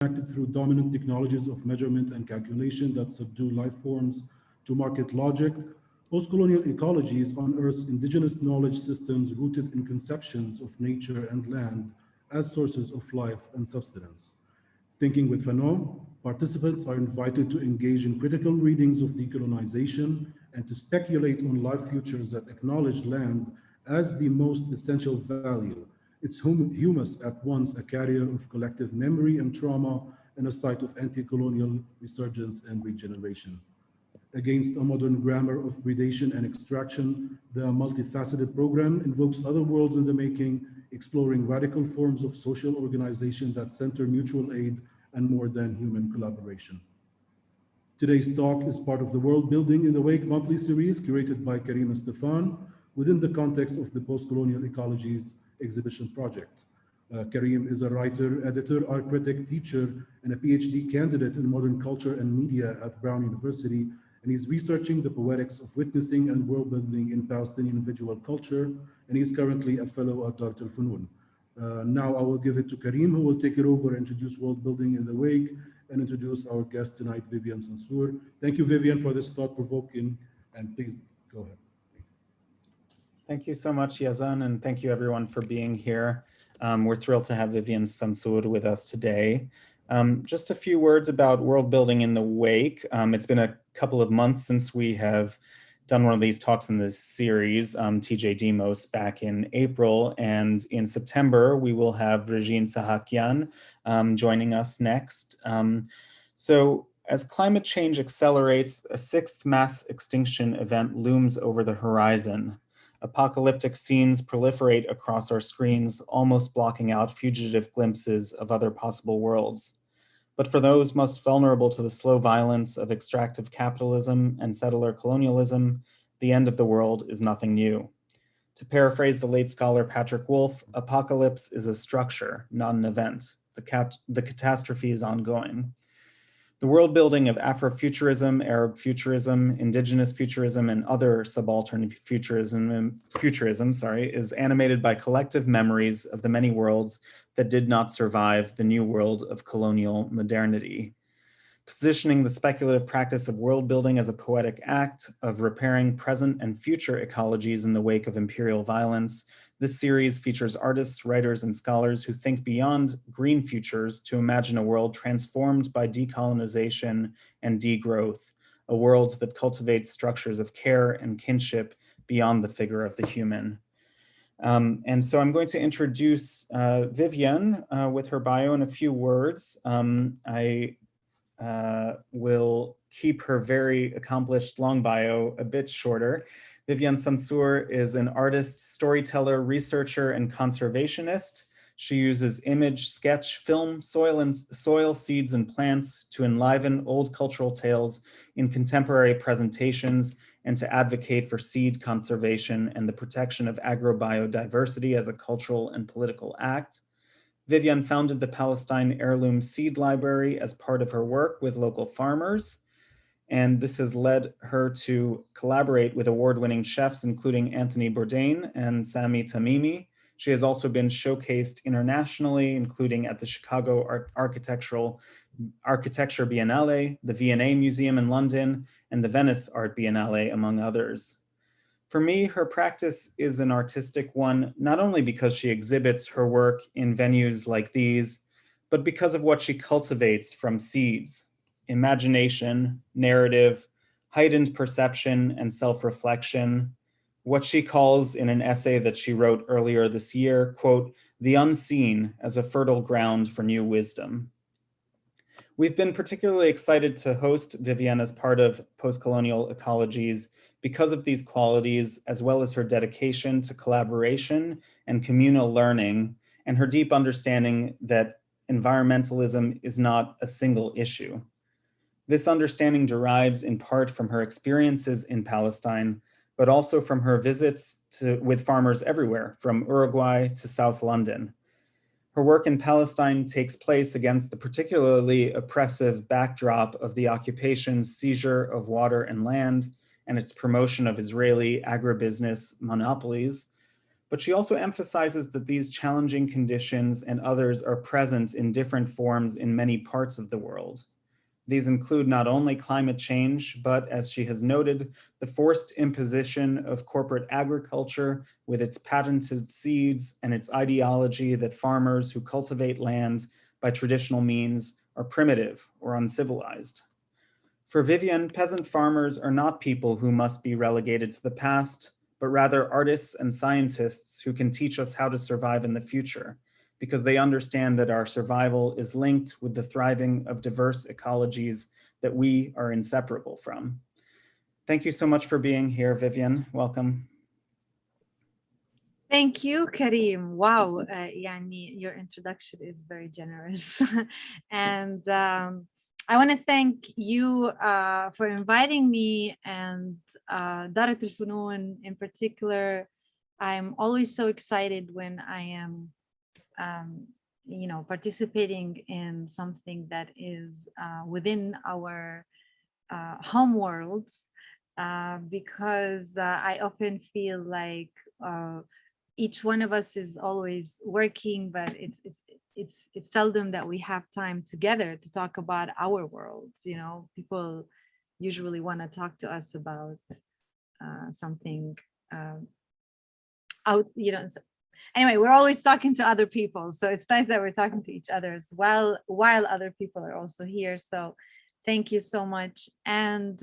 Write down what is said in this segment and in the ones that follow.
enacted through dominant technologies of measurement and calculation that subdue life forms to market logic, post-colonial ecologies unearths indigenous knowledge systems rooted in conceptions of nature and land as sources of life and sustenance. Thinking with Fanon, participants are invited to engage in critical readings of decolonization and to speculate on life futures that acknowledge land as the most essential value, its humus at once a carrier of collective memory and trauma and a site of anti-colonial resurgence and regeneration. Against a modern grammar of predation and extraction, the multifaceted program invokes other worlds in the making, exploring radical forms of social organization that center mutual aid and more than human collaboration. Today's talk is part of the World Building in the Wake monthly series curated by Karim and Stefan within the context of the Post-Colonial Ecologies exhibition project. Karim is a writer, editor, art critic, teacher, and a PhD candidate in modern culture and media at Brown University, and he's researching the poetics of witnessing and world building in Palestinian visual culture, and he's currently a fellow at Dar al-Funun. Now I will give it to Karim, who will take it over and introduce world building in the wake and introduce our guest tonight, Vivien Sansour. Thank you, Vivien, for this thought-provoking, and please go ahead. Thank you so much, Yazan, and thank you everyone for being here. We're thrilled to have Vivien Sansour with us today. Just a few words about world building in the wake. It's been a couple of months since we have done one of these talks in this series, TJ Demos, back in April, and in September we will have Regine Sahakian joining us next. So as climate change accelerates, a sixth mass extinction event looms over the horizon. Apocalyptic scenes proliferate across our screens, almost blocking out fugitive glimpses of other possible worlds. But for those most vulnerable to the slow violence of extractive capitalism and settler colonialism, the end of the world is nothing new. To paraphrase the late scholar Patrick Wolf, apocalypse is a structure, not an event. The catastrophe is ongoing. The world building of Afrofuturism, Arab futurism, indigenous futurism, and other subaltern futurism is animated by collective memories of the many worlds that did not survive the new world of colonial modernity. Positioning the speculative practice of world building as a poetic act of repairing present and future ecologies in the wake of imperial violence, this series features artists, writers, and scholars who think beyond green futures to imagine a world transformed by decolonization and degrowth, a world that cultivates structures of care and kinship beyond the figure of the human. And so I'm going to introduce Vivien with her bio in a few words. I will keep her very accomplished long bio a bit shorter. Vivien Sansour is an artist, storyteller, researcher, and conservationist. She uses image, sketch, film, soil, seeds, and plants to enliven old cultural tales in contemporary presentations and to advocate for seed conservation and the protection of agrobiodiversity as a cultural and political act. Vivien founded the Palestine Heirloom Seed Library as part of her work with local farmers. And this has led her to collaborate with award-winning chefs, including Anthony Bourdain and Sami Tamimi. She has also been showcased internationally, including at the Chicago Architecture Biennale, the V&A Museum in London, and the Venice Art Biennale, among others. For me, her practice is an artistic one, not only because she exhibits her work in venues like these, but because of what she cultivates from seeds: imagination, narrative, heightened perception, and self-reflection. What she calls in an essay that she wrote earlier this year, quote, "the unseen as a fertile ground for new wisdom." We've been particularly excited to host Vivien as part of Post-Colonial Ecologies because of these qualities, as well as her dedication to collaboration and communal learning, and her deep understanding that environmentalism is not a single issue. This understanding derives in part from her experiences in Palestine, but also from her visits with farmers everywhere, from Uruguay to South London. Her work in Palestine takes place against the particularly oppressive backdrop of the occupation's seizure of water and land and its promotion of Israeli agribusiness monopolies. but she also emphasizes that these challenging conditions and others are present in different forms in many parts of the world. These include not only climate change, but as she has noted, the forced imposition of corporate agriculture with its patented seeds and its ideology that farmers who cultivate land by traditional means are primitive or uncivilized. For Vivien, peasant farmers are not people who must be relegated to the past, but rather artists and scientists who can teach us how to survive in the future, because they understand that our survival is linked with the thriving of diverse ecologies that we are inseparable from. Thank you so much for being here, Vivien. Welcome. Thank you, Karim. Wow, your introduction is very generous. And I want to thank you for inviting me, and Darat al-Funun in particular. I'm always so excited when I am participating in something that is within our home worlds, because I often feel like each one of us is always working, but it's seldom that we have time together to talk about our worlds. People usually want to talk to us about something out, Anyway, we're always talking to other people, so it's nice that we're talking to each other as well, while other people are also here. So thank you so much. And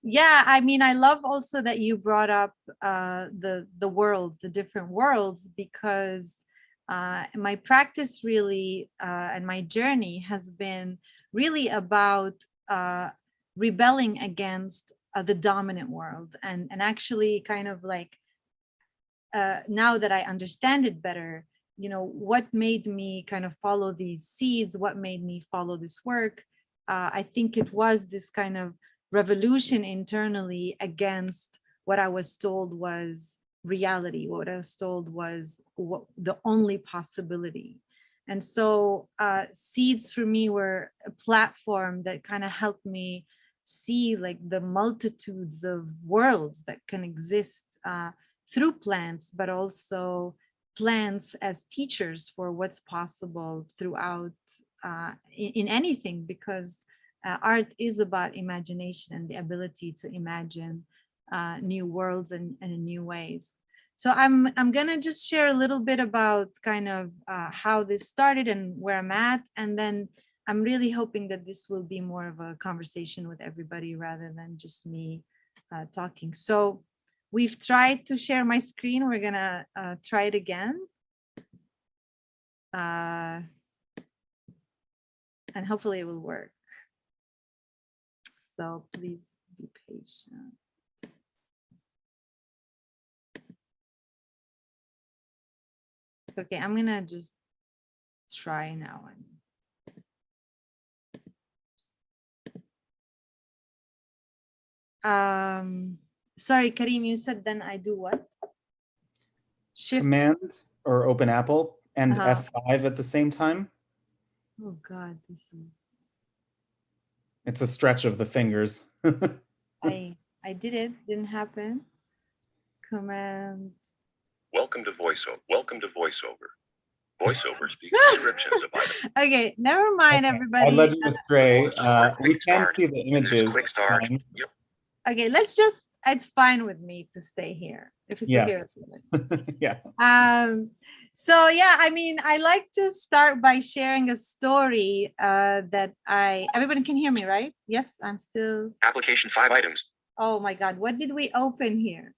yeah, I love also that you brought up the world, the different worlds, because my practice really and my journey has been really about rebelling against the dominant world, and actually kind of like now that I understand it better, what made me kind of follow these seeds, what made me follow this work. I think it was this kind of revolution internally against what I was told was reality, what I was told was the only possibility. And so seeds for me were a platform that kind of helped me see like the multitudes of worlds that can exist through plants, but also plants as teachers for what's possible throughout in anything, because art is about imagination and the ability to imagine new worlds and in new ways. So I'm gonna just share a little bit about kind of how this started and where I'm at, and then I'm really hoping that this will be more of a conversation with everybody rather than just me talking. So we've tried to share my screen. We're gonna try it again. And hopefully it will work. So please be patient. Okay, I'm gonna just try now. Sorry, Karim, you said then I do what? Shift. Command or open Apple and F5 at the same time. Oh God, this is. It's a stretch of the fingers. I did it, didn't happen. Command. Welcome to VoiceOver. Welcome to VoiceOver. VoiceOver speaks descriptions of items. Okay, never mind, everybody. I led you astray. We can see the images. Quick start. Yep. Okay, let's just. It's fine with me to stay here. If it's okay with you. Yeah. So yeah, I like to start by sharing a story that everybody can hear me, right? Yes, I'm still. Application 5 items. Oh my God, what did we open here?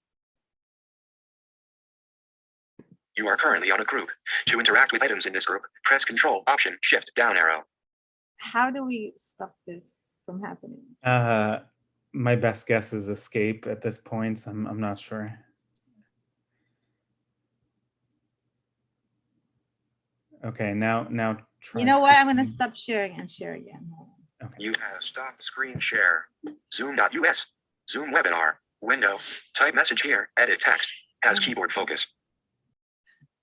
You are currently on a group. To interact with items in this group, press Control, Option, Shift, down arrow. How do we stop this from happening? My best guess is escape at this point. I'm not sure. Okay, now try. You know what? I'm going to stop sharing and share again. Okay. You have stopped screen share. Zoom.us. Zoom webinar. Window. Type message here. Edit text. Has keyboard focus.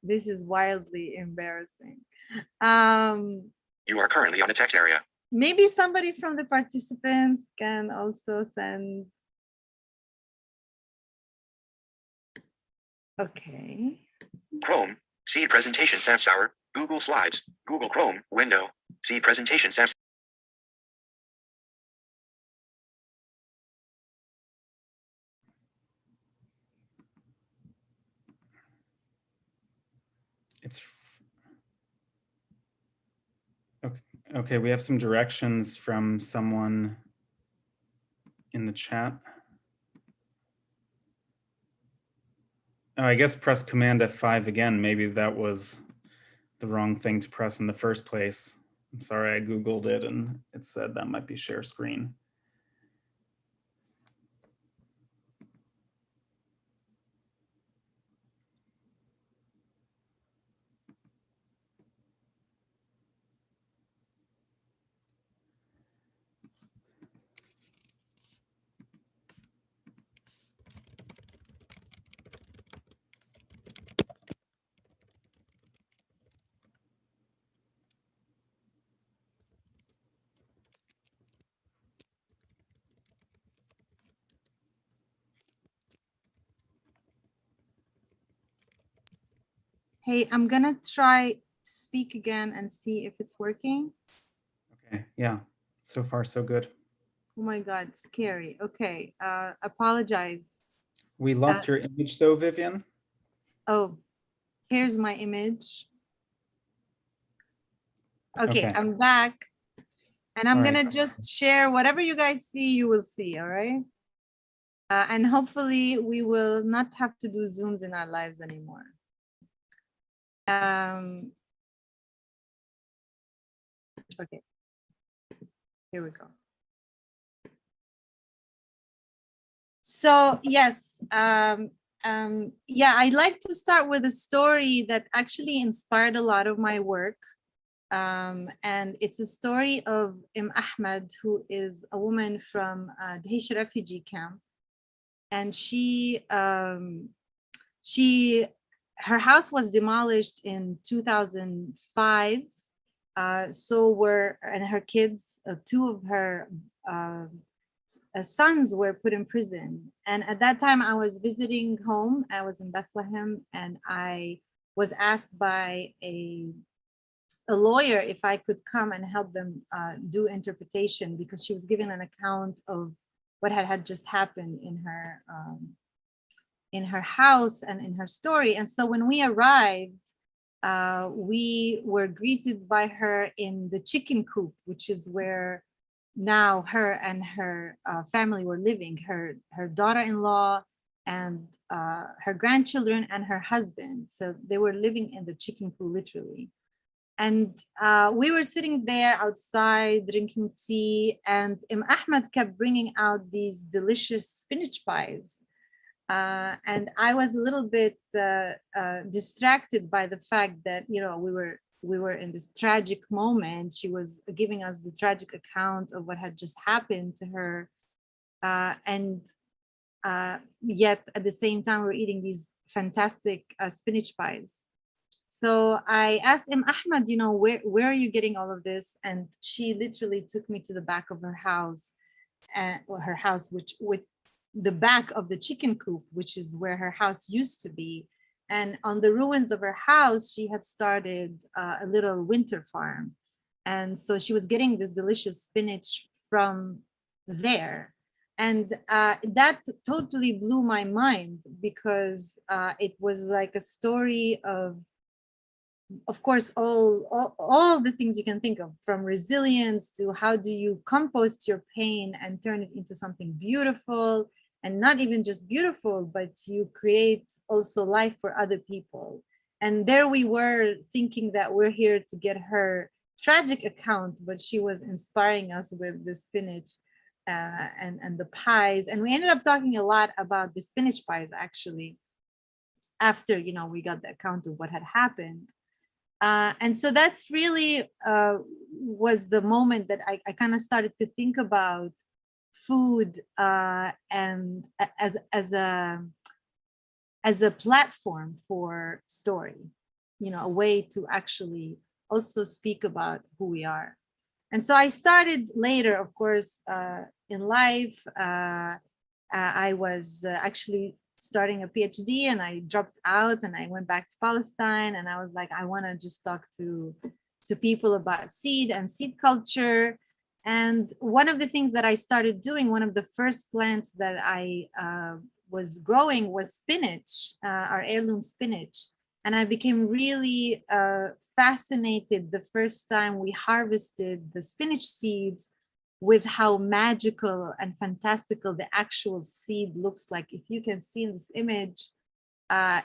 This is wildly embarrassing. You are currently on a text area. Maybe somebody from the participants can also send. Okay. Chrome, see presentation Sansour, Google Slides, Google Chrome, window, see presentation Sansour. It's okay. Okay, we have some directions from someone in the chat. Oh, I guess press Command F5 again. Maybe that was the wrong thing to press in the first place. I'm sorry, I Googled it and it said that might be share screen. Hey, I'm gonna try to speak again and see if it's working. Okay, yeah, so far so good. Oh my God, scary. Okay, apologize. We lost your image though, Vivien. Oh, here's my image. Okay, I'm back. And I'm gonna just share whatever you guys see, you will see, all right? And hopefully we will not have to do Zooms in our lives anymore. Okay, here we go. So yes, yeah, I'd like to start with a story that actually inspired a lot of my work. And it's a story of Ahmed, who is a woman from the refugee camp. And her house was demolished in 2005. And her kids, two of her sons were put in prison. And at that time I was visiting home. I was in Bethlehem, and I was asked by a lawyer if I could come and help them do interpretation, because she was giving an account of what had just happened in her house and in her story. And so when we arrived, we were greeted by her in the chicken coop, which is where now her and her family were living, her daughter-in-law and her grandchildren and her husband. So they were living in the chicken coop, literally. And we were sitting there outside drinking tea, and Ahmed kept bringing out these delicious spinach pies. And I was a little bit distracted by the fact that, you know, we were in this tragic moment. She was giving us the tragic account of what had just happened to her. And yet at the same time, we're eating these fantastic spinach pies. So I asked Ahmed, you know, where are you getting all of this? And she literally took me to the back of her house, which with the back of the chicken coop, which is where her house used to be. And on the ruins of her house, she had started a little winter farm. And so she was getting this delicious spinach from there. And that totally blew my mind, because it was like a story of course, all the things you can think of, from resilience to how do you compost your pain and turn it into something beautiful, and not even just beautiful, but you create also life for other people. And there we were thinking that we're here to get her tragic account, but she was inspiring us with the spinach and the pies. And we ended up talking a lot about the spinach pies, actually, after, you know, we got the account of what had happened. And so that's really was the moment that I kind of started to think about food and as a platform for story, you know, a way to actually also speak about who we are. And so I started later, of course, in life. I was actually starting a PhD, and I dropped out and I went back to Palestine, and I was like, I want to just talk to people about seed and seed culture. And one of the things that I started doing, one of the first plants that I was growing was spinach, our heirloom spinach. And I became really fascinated the first time we harvested the spinach seeds with how magical and fantastical the actual seed looks like. If you can see in this image,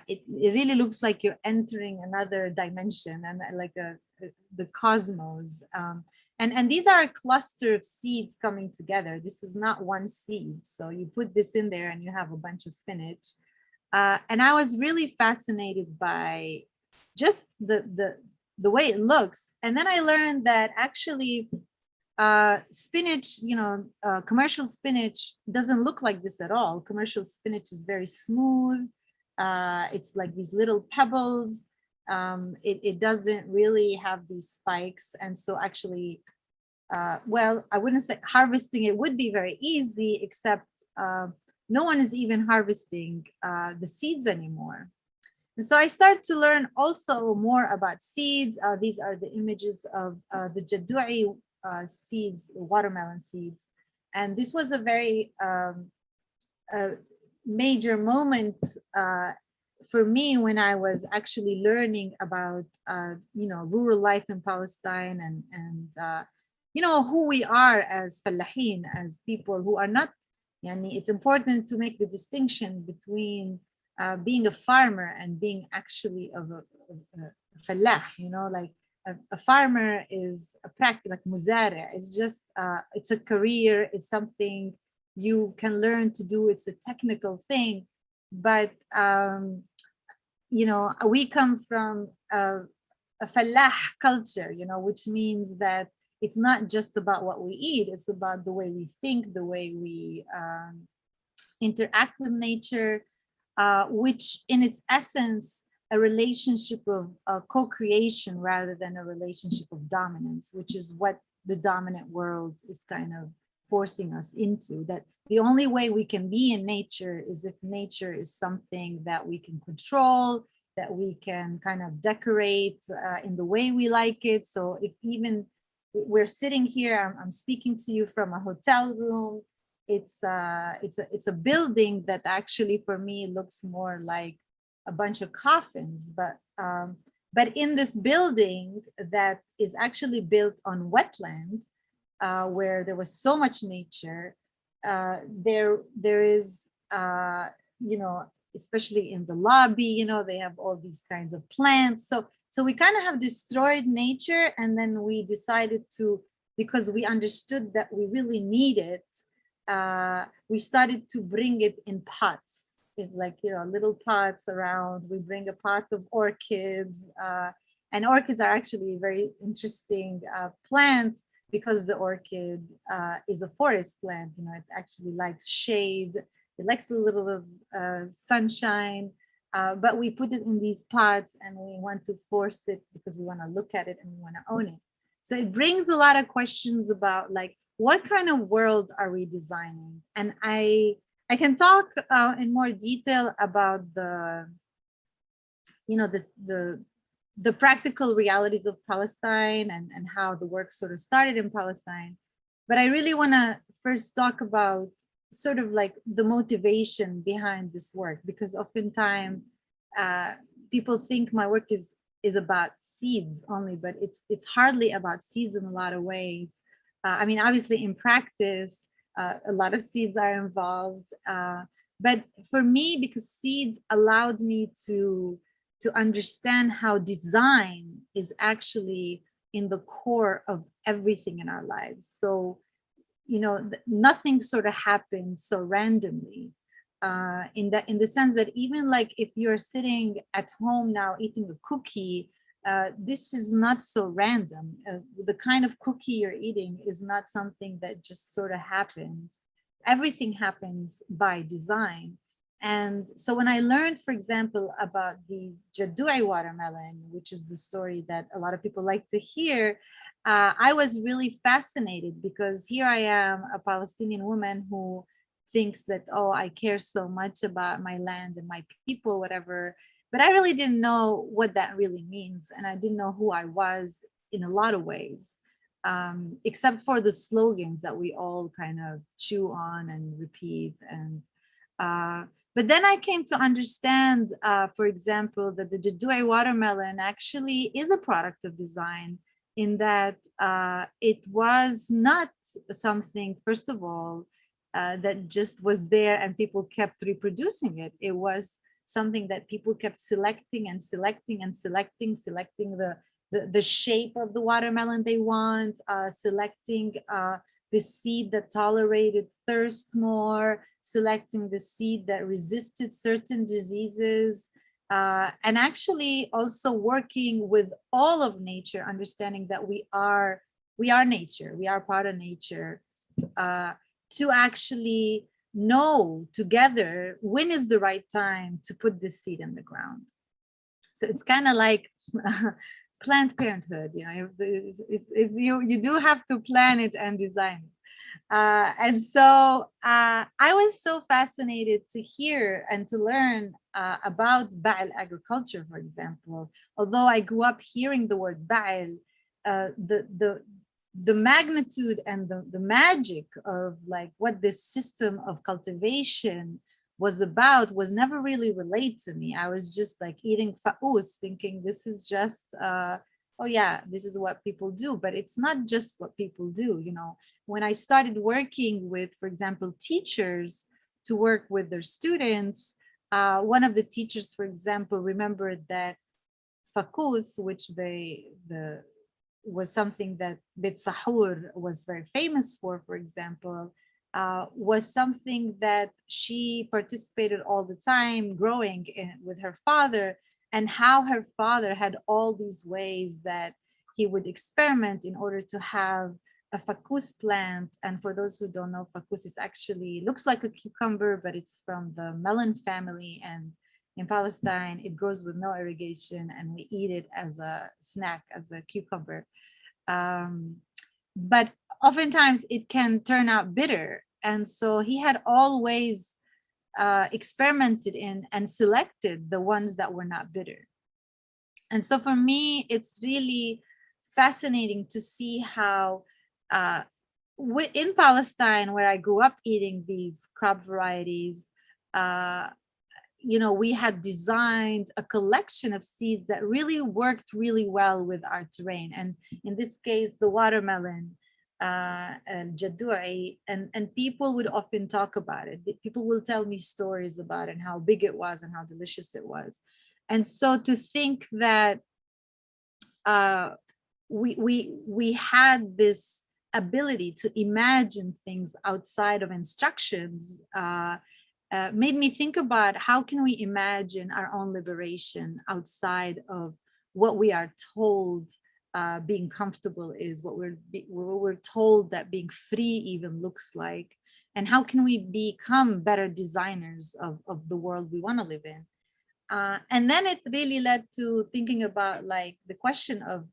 it really looks like you're entering another dimension and like the cosmos. And these are a cluster of seeds coming together. This is not one seed. So you put this in there and you have a bunch of spinach. And I was really fascinated by just the way it looks. And then I learned that actually spinach, commercial spinach doesn't look like this at all. Commercial spinach is very smooth. It's like these little pebbles. It doesn't really have these spikes. And so actually, well, I wouldn't say harvesting it would be very easy, except no one is even harvesting the seeds anymore. And so I started to learn also more about seeds. These are the images of the Jaddui seeds, watermelon seeds. And this was a very major moment for me when I was actually learning about, rural life in Palestine and who we are as fallahin, as people who are not, it's important to make the distinction between being a farmer and being actually a fallah, like a farmer is a practice, like muzari. It's just, it's a career, it's something you can learn to do, it's a technical thing. But, we come from a fallah culture, which means that it's not just about what we eat, it's about the way we think, the way we interact with nature, which in its essence, a relationship of co-creation rather than a relationship of dominance, which is what the dominant world is kind of forcing us into. That the only way we can be in nature is if nature is something that we can control, that we can kind of decorate in the way we like it. So if even we're sitting here, I'm speaking to you from a hotel room, it's a building that actually for me looks more like a bunch of coffins, but in this building that is actually built on wetland, where there was so much nature, there is, especially in the lobby, they have all these kinds of plants. So we kind of have destroyed nature, and then we decided to, because we understood that we really need it, we started to bring it in pots. Like little pots around. We bring a pot of orchids, and orchids are actually a very interesting plant, because the orchid is a forest plant. It actually likes shade, it likes a little of sunshine, but we put it in these pots and we want to force it because we want to look at it and we want to own it. So it brings a lot of questions about like, what kind of world are we designing? And I can talk in more detail about the practical realities of Palestine and how the work sort of started in Palestine. But I really want to first talk about sort of like the motivation behind this work, because oftentimes people think my work is about seeds only, but it's hardly about seeds in a lot of ways. I mean, obviously in practice, a lot of seeds are involved. But for me, because seeds allowed me to understand how design is actually in the core of everything in our lives. So, nothing sort of happens so randomly, in the sense that even like if you're sitting at home now eating a cookie, this is not so random. The kind of cookie you're eating is not something that just sort of happens. Everything happens by design. And so when I learned, for example, about the Jaddui watermelon, which is the story that a lot of people like to hear, I was really fascinated, because here I am, a Palestinian woman who thinks that, oh, I care so much about my land and my people, whatever. But I really didn't know what that really means. And I didn't know who I was in a lot of ways, except for the slogans that we all kind of chew on and repeat. And but then I came to understand, for example, that the Jadui watermelon actually is a product of design, in that it was not something, first of all, that just was there and people kept reproducing it. It was something that people kept selecting and selecting and selecting the shape of the watermelon they want, selecting the seed that tolerated thirst more, selecting the seed that resisted certain diseases, and actually also working with all of nature, understanding that we are nature, we are part of nature, to actually know together when is the right time to put this seed in the ground. So it's kind of like Planned Parenthood, you know, if you do have to plan it and design it. And so I was so fascinated to hear and to learn about Ba'al agriculture, for example. Although I grew up hearing the word Ba'al, the magnitude and the magic of like what this system of cultivation was about was never really relayed to me. I was just like eating fa'us, thinking this is just, oh yeah, this is what people do. But it's not just what people do, you know. When I started working with, for example, teachers to work with their students, one of the teachers, for example, remembered that fa'us, which was something that Sahur was very famous for example, was something that she participated all the time growing with her father, and how her father had all these ways that he would experiment in order to have a fa'us plant. And for those who don't know, fa'us is actually looks like a cucumber, but it's from the melon family, and in Palestine it grows with no irrigation and we eat it as a snack, as a cucumber. But oftentimes it can turn out bitter, and so he had always experimented in and selected the ones that were not bitter. And so for me, it's really fascinating to see how in Palestine, where I grew up eating these crop varieties, you know, we had designed a collection of seeds that really worked really well with our terrain. And in this case, the watermelon, and Jadui, and people would often talk about it. People will tell me stories about it and how big it was and how delicious it was. And so to think that we had this ability to imagine things outside of instructions made me think about how can we imagine our own liberation outside of what we are told being comfortable is, what we're told that being free even looks like, and how can we become better designers of the world we want to live in. And then it really led to thinking about like the question of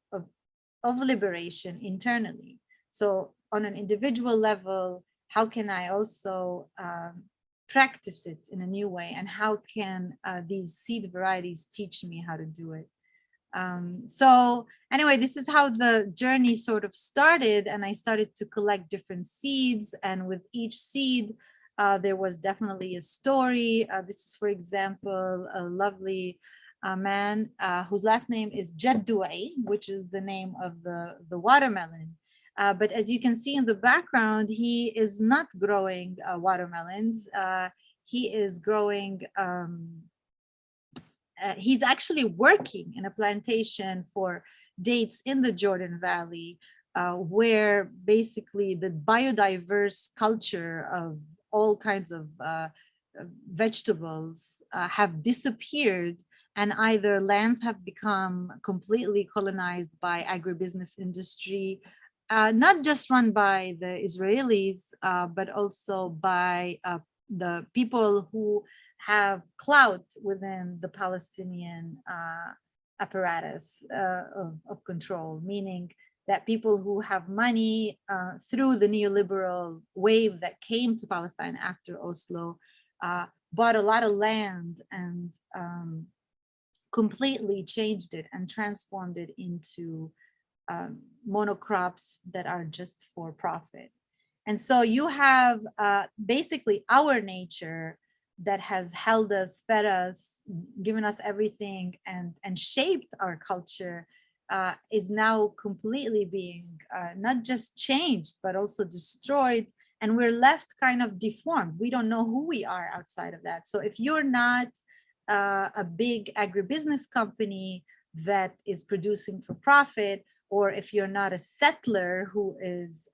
liberation internally. So on an individual level, how can I also practice it in a new way, and how can these seed varieties teach me how to do it? So anyway, this is how the journey sort of started, and I started to collect different seeds, and with each seed there was definitely a story. This is, for example, a lovely man whose last name is Jadui, which is the name of the watermelon. But as you can see in the background, he is not growing watermelons. He is growing, he's actually working in a plantation for dates in the Jordan Valley, where basically the biodiverse culture of all kinds of vegetables have disappeared, and either lands have become completely colonized by agribusiness industry, not just run by the Israelis, but also by the people who have clout within the Palestinian apparatus of control, meaning that people who have money through the neoliberal wave that came to Palestine after Oslo bought a lot of land and completely changed it and transformed it into monocrops that are just for profit. And so you have basically our nature that has held us, fed us, given us everything, and shaped our culture is now completely being not just changed, but also destroyed. And we're left kind of deformed. We don't know who we are outside of that. So if you're not a big agribusiness company that is producing for profit, or if you're not a settler who is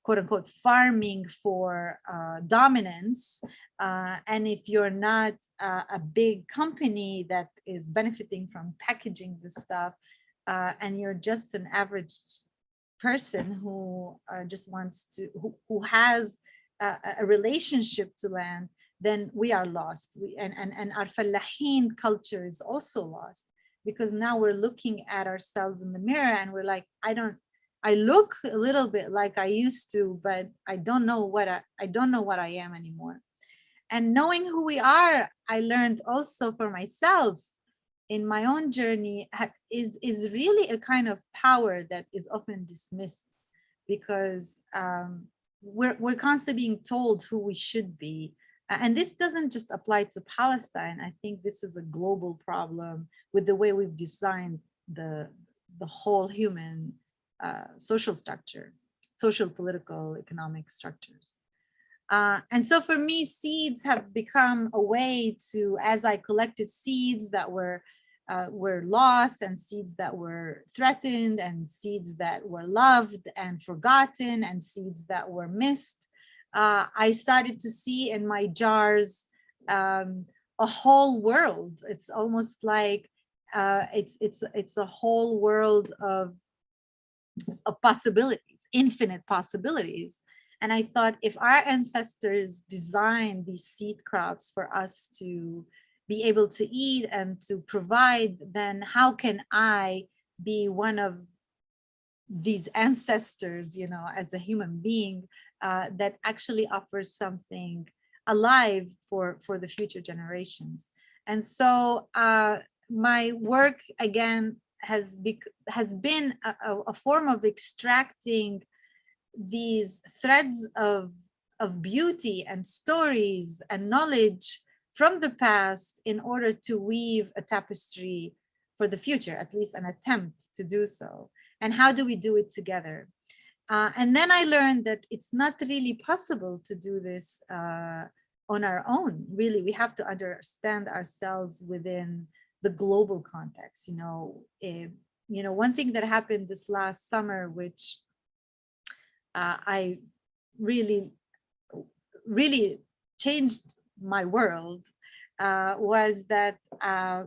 quote unquote farming for dominance, and if you're not a big company that is benefiting from packaging this stuff, and you're just an average person who just wants to, who has a relationship to land, then we are lost. And our fallahin culture is also lost, because now we're looking at ourselves in the mirror and we're like, I look a little bit like I used to, but I don't know what I am anymore. And knowing who we are, I learned also for myself in my own journey is really a kind of power that is often dismissed, because we're constantly being told who we should be. And this doesn't just apply to Palestine. I think this is a global problem with the way we've designed the whole human social structure, social, political, economic structures. And so for me, seeds have become a way to, as I collected seeds that were lost, and seeds that were threatened, and seeds that were loved and forgotten, and seeds that were missed, I started to see in my jars a whole world. It's almost like it's a whole world of possibilities, infinite possibilities. And I thought, if our ancestors designed these seed crops for us to be able to eat and to provide, then how can I be one of these ancestors, you know, as a human being that actually offers something alive for the future generations? And so my work, again, has been a form of extracting these threads of beauty and stories and knowledge from the past in order to weave a tapestry for the future, at least an attempt to do so. And how do we do it together? And then I learned that it's not really possible to do this on our own. Really, we have to understand ourselves within the global context. You know, one thing that happened this last summer, which I really changed my world, was that,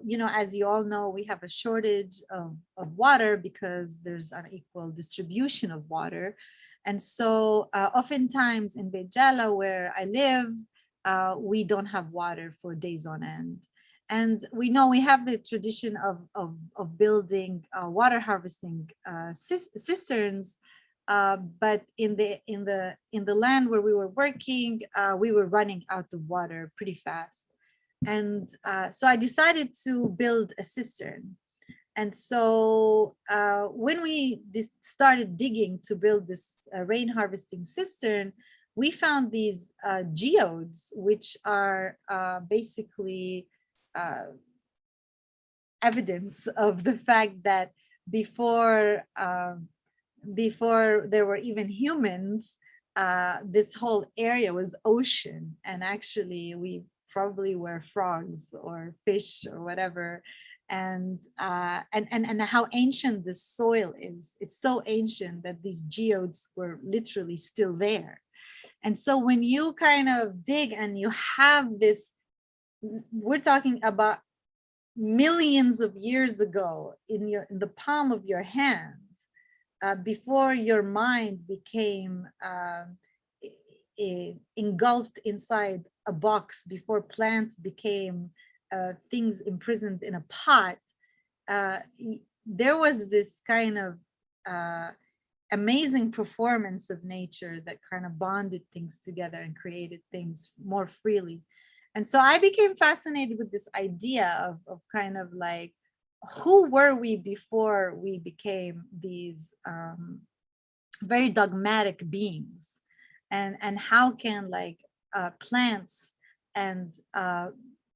you know, as you all know, we have a shortage of water because there's unequal distribution of water. And so oftentimes in Beit Jala, where I live, we don't have water for days on end. And we know we have the tradition of building water harvesting cisterns, but in the land where we were working, we were running out of water pretty fast. And so I decided to build a cistern. And so when we started digging to build this rain harvesting cistern, we found these geodes, which are basically evidence of the fact that before there were even humans, this whole area was ocean, and actually we probably were frogs or fish or whatever. And how ancient the soil is. It's so ancient that these geodes were literally still there. And so when you kind of dig and you have this, we're talking about millions of years ago in the palm of your hand, before your mind became engulfed inside a box, before plants became things imprisoned in a pot, there was this kind of amazing performance of nature that kind of bonded things together and created things more freely. And so I became fascinated with this idea of kind of like, who were we before we became these very dogmatic beings, and how can like plants and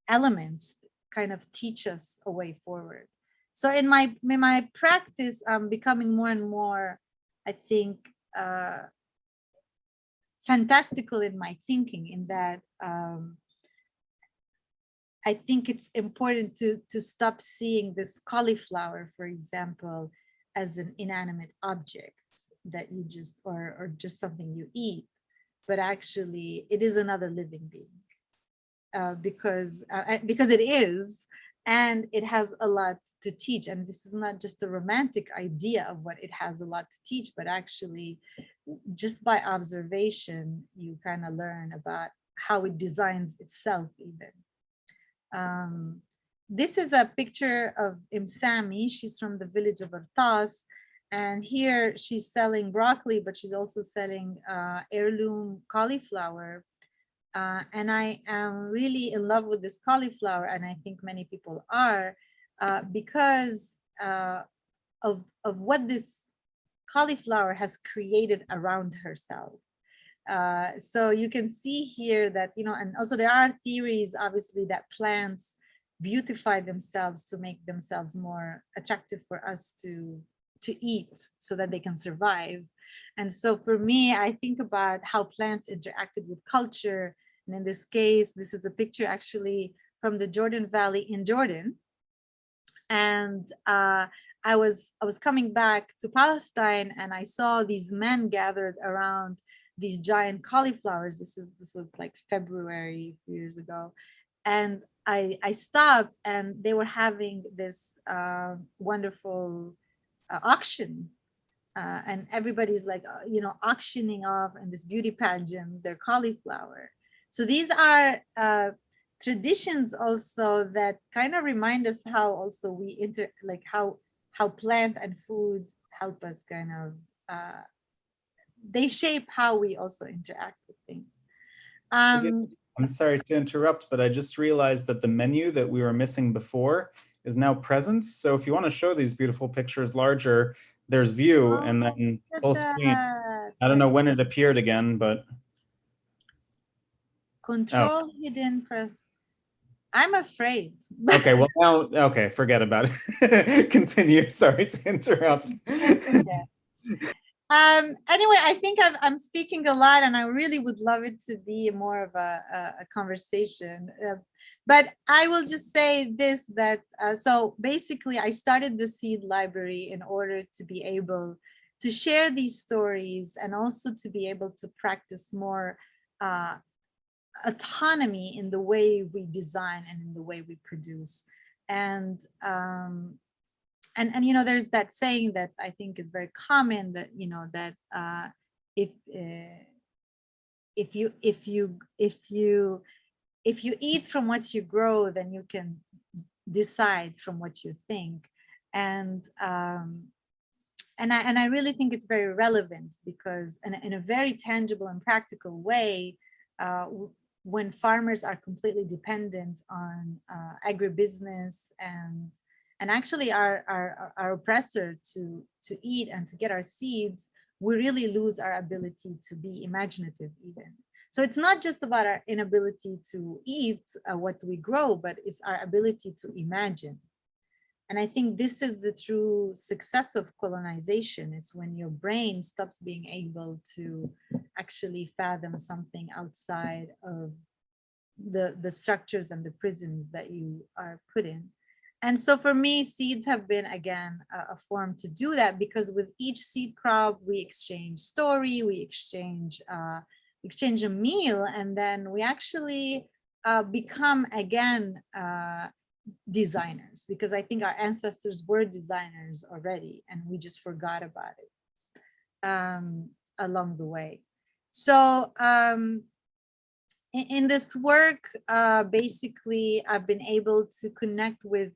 elements kind of teach us a way forward. So in my practice, I'm becoming more and more, I think, fantastical in my thinking, in that I think it's important to stop seeing this cauliflower, for example, as an inanimate object that you just, or just something you eat, but actually it is another living being, because it is, and it has a lot to teach. And this is not just a romantic idea of what it has a lot to teach, but actually just by observation, you kind of learn about how it designs itself even. This is a picture of Imsami. She's from the village of Artas. And here she's selling broccoli, but she's also selling heirloom cauliflower. And I am really in love with this cauliflower, and I think many people are, because of what this cauliflower has created around herself. So you can see here that, you know, and also there are theories, obviously, that plants beautify themselves to make themselves more attractive for us to eat so that they can survive. And so for me, I think about how plants interacted with culture. And in this case, this is a picture actually from the Jordan Valley in Jordan. And I was coming back to Palestine, and I saw these men gathered around these giant cauliflowers. This was like February, a few years ago. And I stopped, and they were having this wonderful auction. And everybody's like, you know, auctioning off in this beauty pageant their cauliflower. So these are traditions also that kind of remind us how also we how plant and food help us kind of, they shape how we also interact with things. I'm sorry to interrupt, but I just realized that the menu that we were missing before is now present. So if you want to show these beautiful pictures larger, there's view and then full screen. I don't know when it appeared again, but. Control hidden press. I'm afraid. Okay, well now, okay, forget about it. Continue, sorry to interrupt. Anyway, I think I'm speaking a lot, and I really would love it to be more of a conversation. But I will just say this, that so basically I started the Seed Library in order to be able to share these stories, and also to be able to practice more autonomy in the way we design and in the way we produce. And you know, there's that saying that I think is very common, that, you know, that if you eat from what you grow, then you can decide from what you think. And I really think it's very relevant, because in a very tangible and practical way, when farmers are completely dependent on agribusiness and actually our oppressor to eat and to get our seeds, we really lose our ability to be imaginative even. So it's not just about our inability to eat what we grow, but it's our ability to imagine. And I think this is the true success of colonization. It's when your brain stops being able to actually fathom something outside of the structures and the prisons that you are put in. And so for me, seeds have been, again, a form to do that, because with each seed crop, we exchange story, we exchange a meal, and then we actually become, again, designers, because I think our ancestors were designers already, and we just forgot about it along the way. So in this work, basically, I've been able to connect with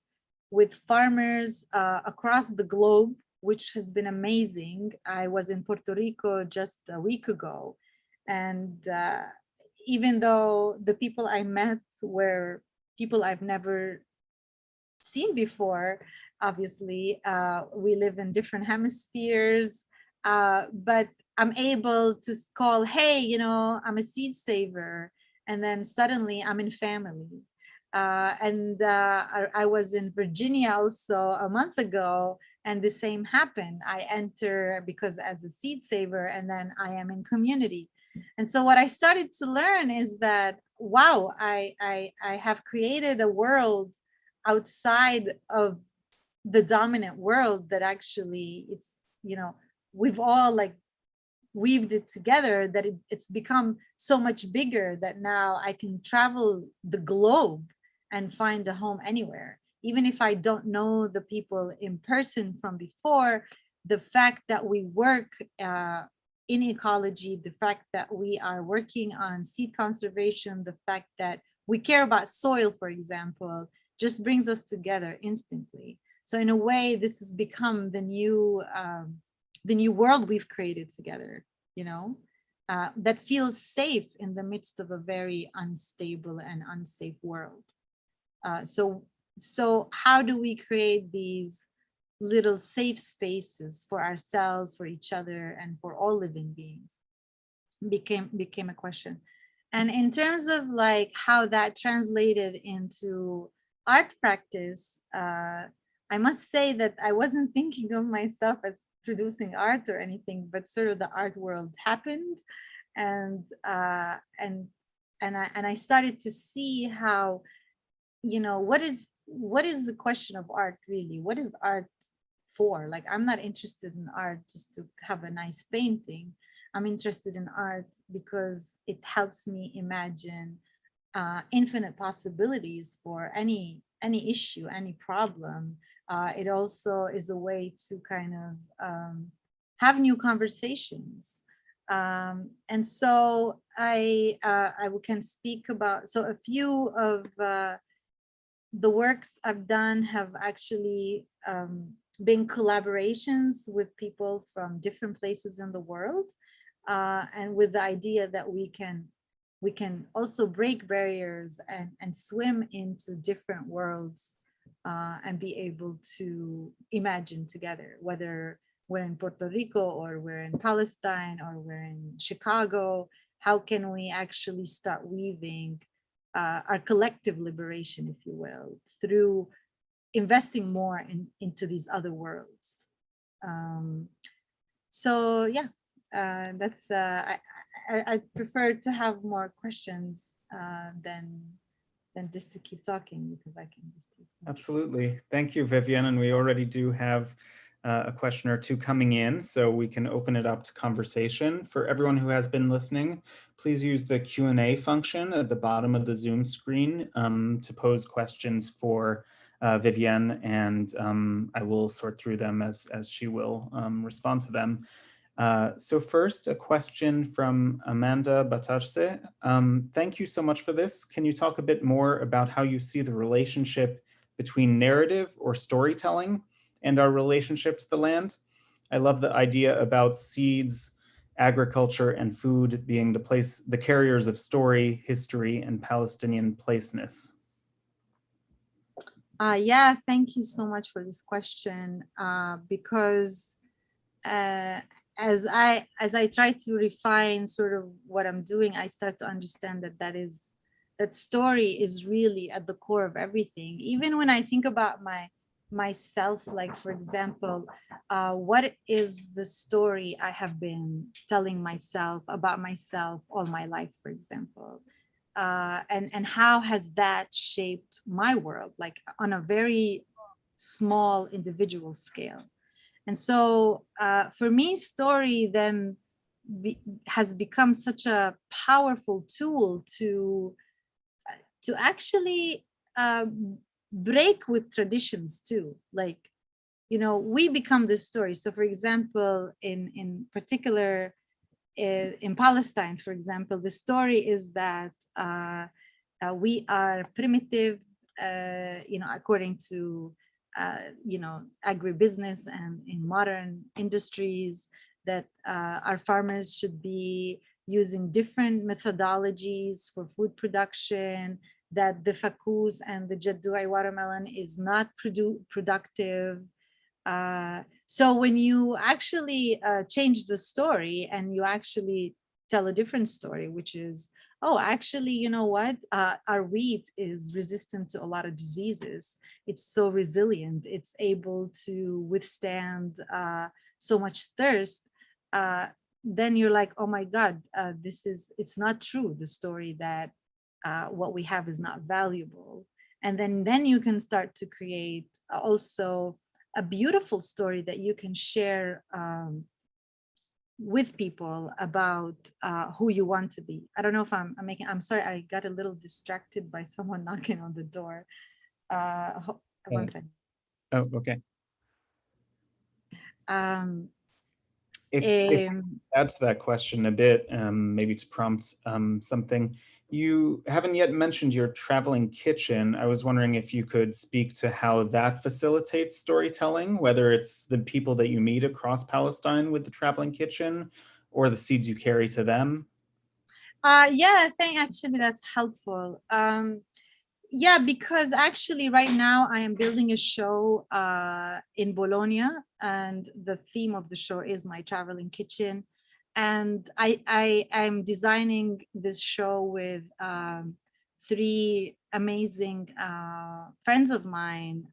farmers across the globe, which has been amazing. I was in Puerto Rico just a week ago, and even though the people I met were people I've never seen before, obviously, we live in different hemispheres, but I'm able to call, hey, you know, I'm a seed saver, and then suddenly I'm in family. I was in Virginia also a month ago, and the same happened. I enter because as a seed saver, and then I am in community. And so what I started to learn is that, wow, I have created a world outside of the dominant world that actually it's, you know, we've all like weaved it together, that it's become so much bigger that now I can travel the globe and find a home anywhere. Even if I don't know the people in person from before, the fact that we work in ecology, the fact that we are working on seed conservation, the fact that we care about soil, for example, just brings us together instantly. So in a way, this has become the new world we've created together, you know, that feels safe in the midst of a very unstable and unsafe world. So how do we create these little safe spaces for ourselves, for each other, and for all living beings? Became a question. And in terms of like how that translated into art practice, I must say that I wasn't thinking of myself as producing art or anything, but sort of the art world happened, and I started to see how, you know, what is the question of art really? What is art for? Like, I'm not interested in art just to have a nice painting. I'm interested in art because it helps me imagine infinite possibilities for any issue, any problem. It also is a way to kind of have new conversations. And so I can speak about, so a few of the works I've done have actually been collaborations with people from different places in the world, and with the idea that we can also break barriers and swim into different worlds, and be able to imagine together, whether we're in Puerto Rico or we're in Palestine or we're in Chicago. How can we actually start weaving our collective liberation, if you will, through investing more into these other worlds? So yeah, that's I prefer to have more questions than just to keep talking, because I can just keep talking. Absolutely. Thank you, Vivien. And we already do have a question or two coming in, so we can open it up to conversation. For everyone who has been listening, please use the Q&A function at the bottom of the Zoom screen to pose questions for Vivien, and I will sort through them as she will respond to them. So first, a question from Amanda Batarse. Thank you so much for this. Can you talk a bit more about how you see the relationship between narrative or storytelling and our relationship to the land? I love the idea about seeds, agriculture, and food being the carriers of story, history, and Palestinian placeness. Yeah, thank you so much for this question, because as I try to refine sort of what I'm doing, I start to understand that story is really at the core of everything. Even when I think about myself, like, for example, what is the story I have been telling myself about myself all my life, for example, and how has that shaped my world, like on a very small individual scale? And so for me, story then has become such a powerful tool to actually break with traditions too. Like, you know, we become the story. So for example, in particular, in Palestine, for example, the story is that we are primitive, you know, according to agribusiness and in modern industries, that our farmers should be using different methodologies for food production, that the fakus and the jaddui watermelon is not productive. So when you actually change the story and you actually tell a different story, which is, oh, actually, you know what? Our wheat is resistant to a lot of diseases. It's so resilient. It's able to withstand so much thirst. Then you're like, oh my God, it's not true. The story that what we have is not valuable. And then you can start to create also a beautiful story that you can share with people about who you want to be. I don't know if I'm sorry, I got a little distracted by someone knocking on the door. One second. Oh, okay. If add to that question a bit, maybe to prompt something, you haven't yet mentioned your traveling kitchen. I was wondering if you could speak to how that facilitates storytelling, whether it's the people that you meet across Palestine with the traveling kitchen or the seeds you carry to them. Yeah, I think actually that's helpful. Yeah, because actually right now I am building a show in Bologna, and the theme of the show is my traveling kitchen. And I'm designing this show with 3 amazing friends of mine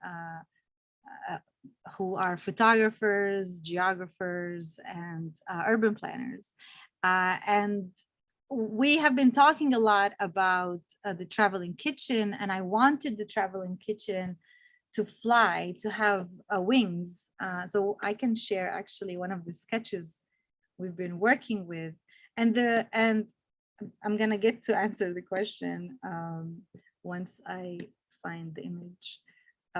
who are photographers, geographers, and urban planners. And we have been talking a lot about the traveling kitchen, and I wanted the traveling kitchen to fly, to have wings. So I can share actually one of the sketches we've been working with. And I'm gonna get to answer the question once I find the image,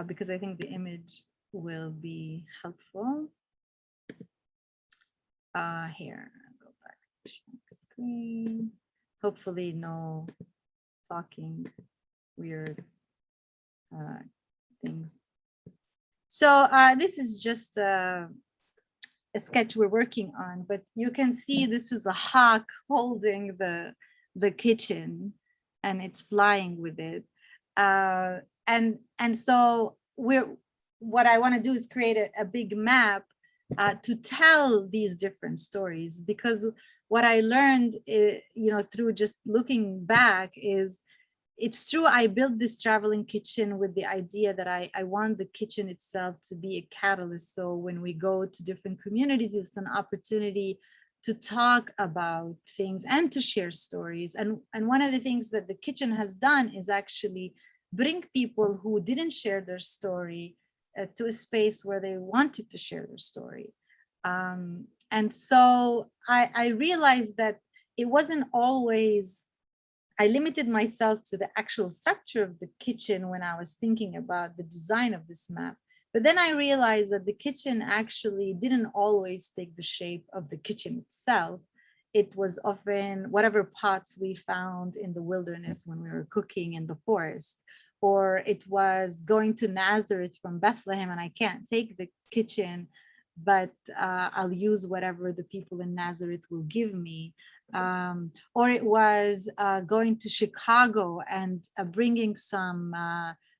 because I think the image will be helpful. Here, I'll go back to screen. Hopefully no talking weird things. So this is just a sketch we're working on, but you can see this is a hawk holding the kitchen, and it's flying with it. And so what I want to do is create a big map to tell these different stories, because what I learned, through just looking back is, it's true, I built this traveling kitchen with the idea that I want the kitchen itself to be a catalyst. So when we go to different communities, it's an opportunity to talk about things and to share stories. And one of the things that the kitchen has done is actually bring people who didn't share their story to a space where they wanted to share their story. And so I realized that it wasn't always, I limited myself to the actual structure of the kitchen when I was thinking about the design of this map. But then I realized that the kitchen actually didn't always take the shape of the kitchen itself. It was often whatever pots we found in the wilderness when we were cooking in the forest, or it was going to Nazareth from Bethlehem and I can't take the kitchen, but I'll use whatever the people in Nazareth will give me. Or it was going to Chicago and bringing some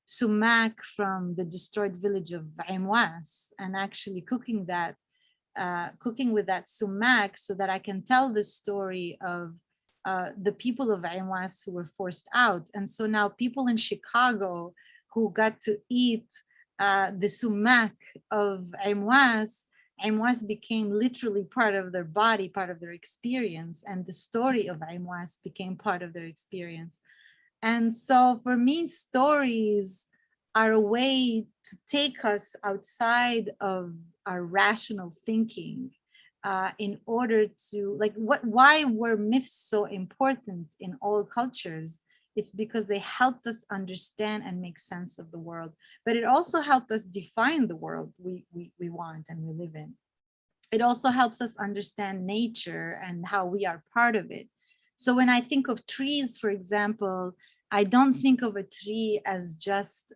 sumac from the destroyed village of Imwas and actually cooking with that sumac so that I can tell the story of the people of Imwas who were forced out. And so now people in Chicago who got to eat the sumac of Imwas became literally part of their body, part of their experience, and the story of Imwas became part of their experience. And so for me, stories are a way to take us outside of our rational thinking in order to, why were myths so important in all cultures? It's because they helped us understand and make sense of the world, but it also helped us define the world we want and we live in. It also helps us understand nature and how we are part of it. So when I think of trees, for example, I don't think of a tree as just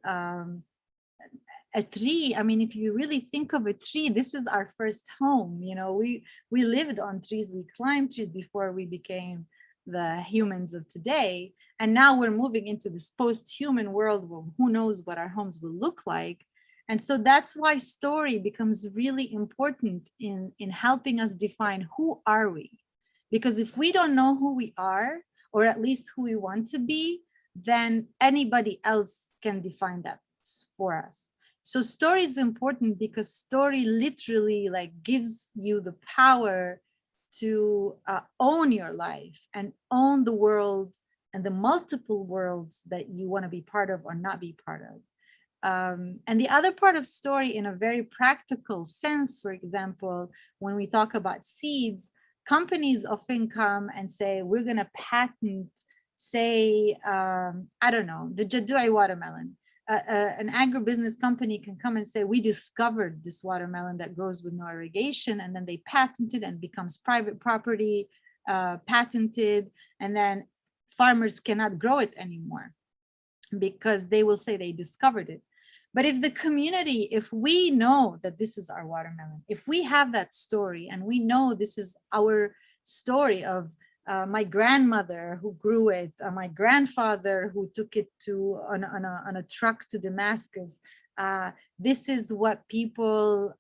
a tree, I mean, if you really think of a tree, this is our first home. You know, we lived on trees, we climbed trees before we became the humans of today. And now we're moving into this post-human world where who knows what our homes will look like. And so that's why story becomes really important in helping us define who are we. Because if we don't know who we are, or at least who we want to be, then anybody else can define that for us. So story is important because story literally like gives you the power to own your life and own the world and the multiple worlds that you want to be part of or not be part of. And the other part of story in a very practical sense, for example, when we talk about seeds, companies often come and say, we're going to patent, say, I don't know, the Jadui watermelon. An agribusiness company can come and say, we discovered this watermelon that grows with no irrigation, and then they patent it and becomes private property, patented, and then farmers cannot grow it anymore because they will say they discovered it. But if the community, if we know that this is our watermelon, if we have that story and we know this is our story of my grandmother who grew it, my grandfather who took it to on a truck to Damascus. This is what people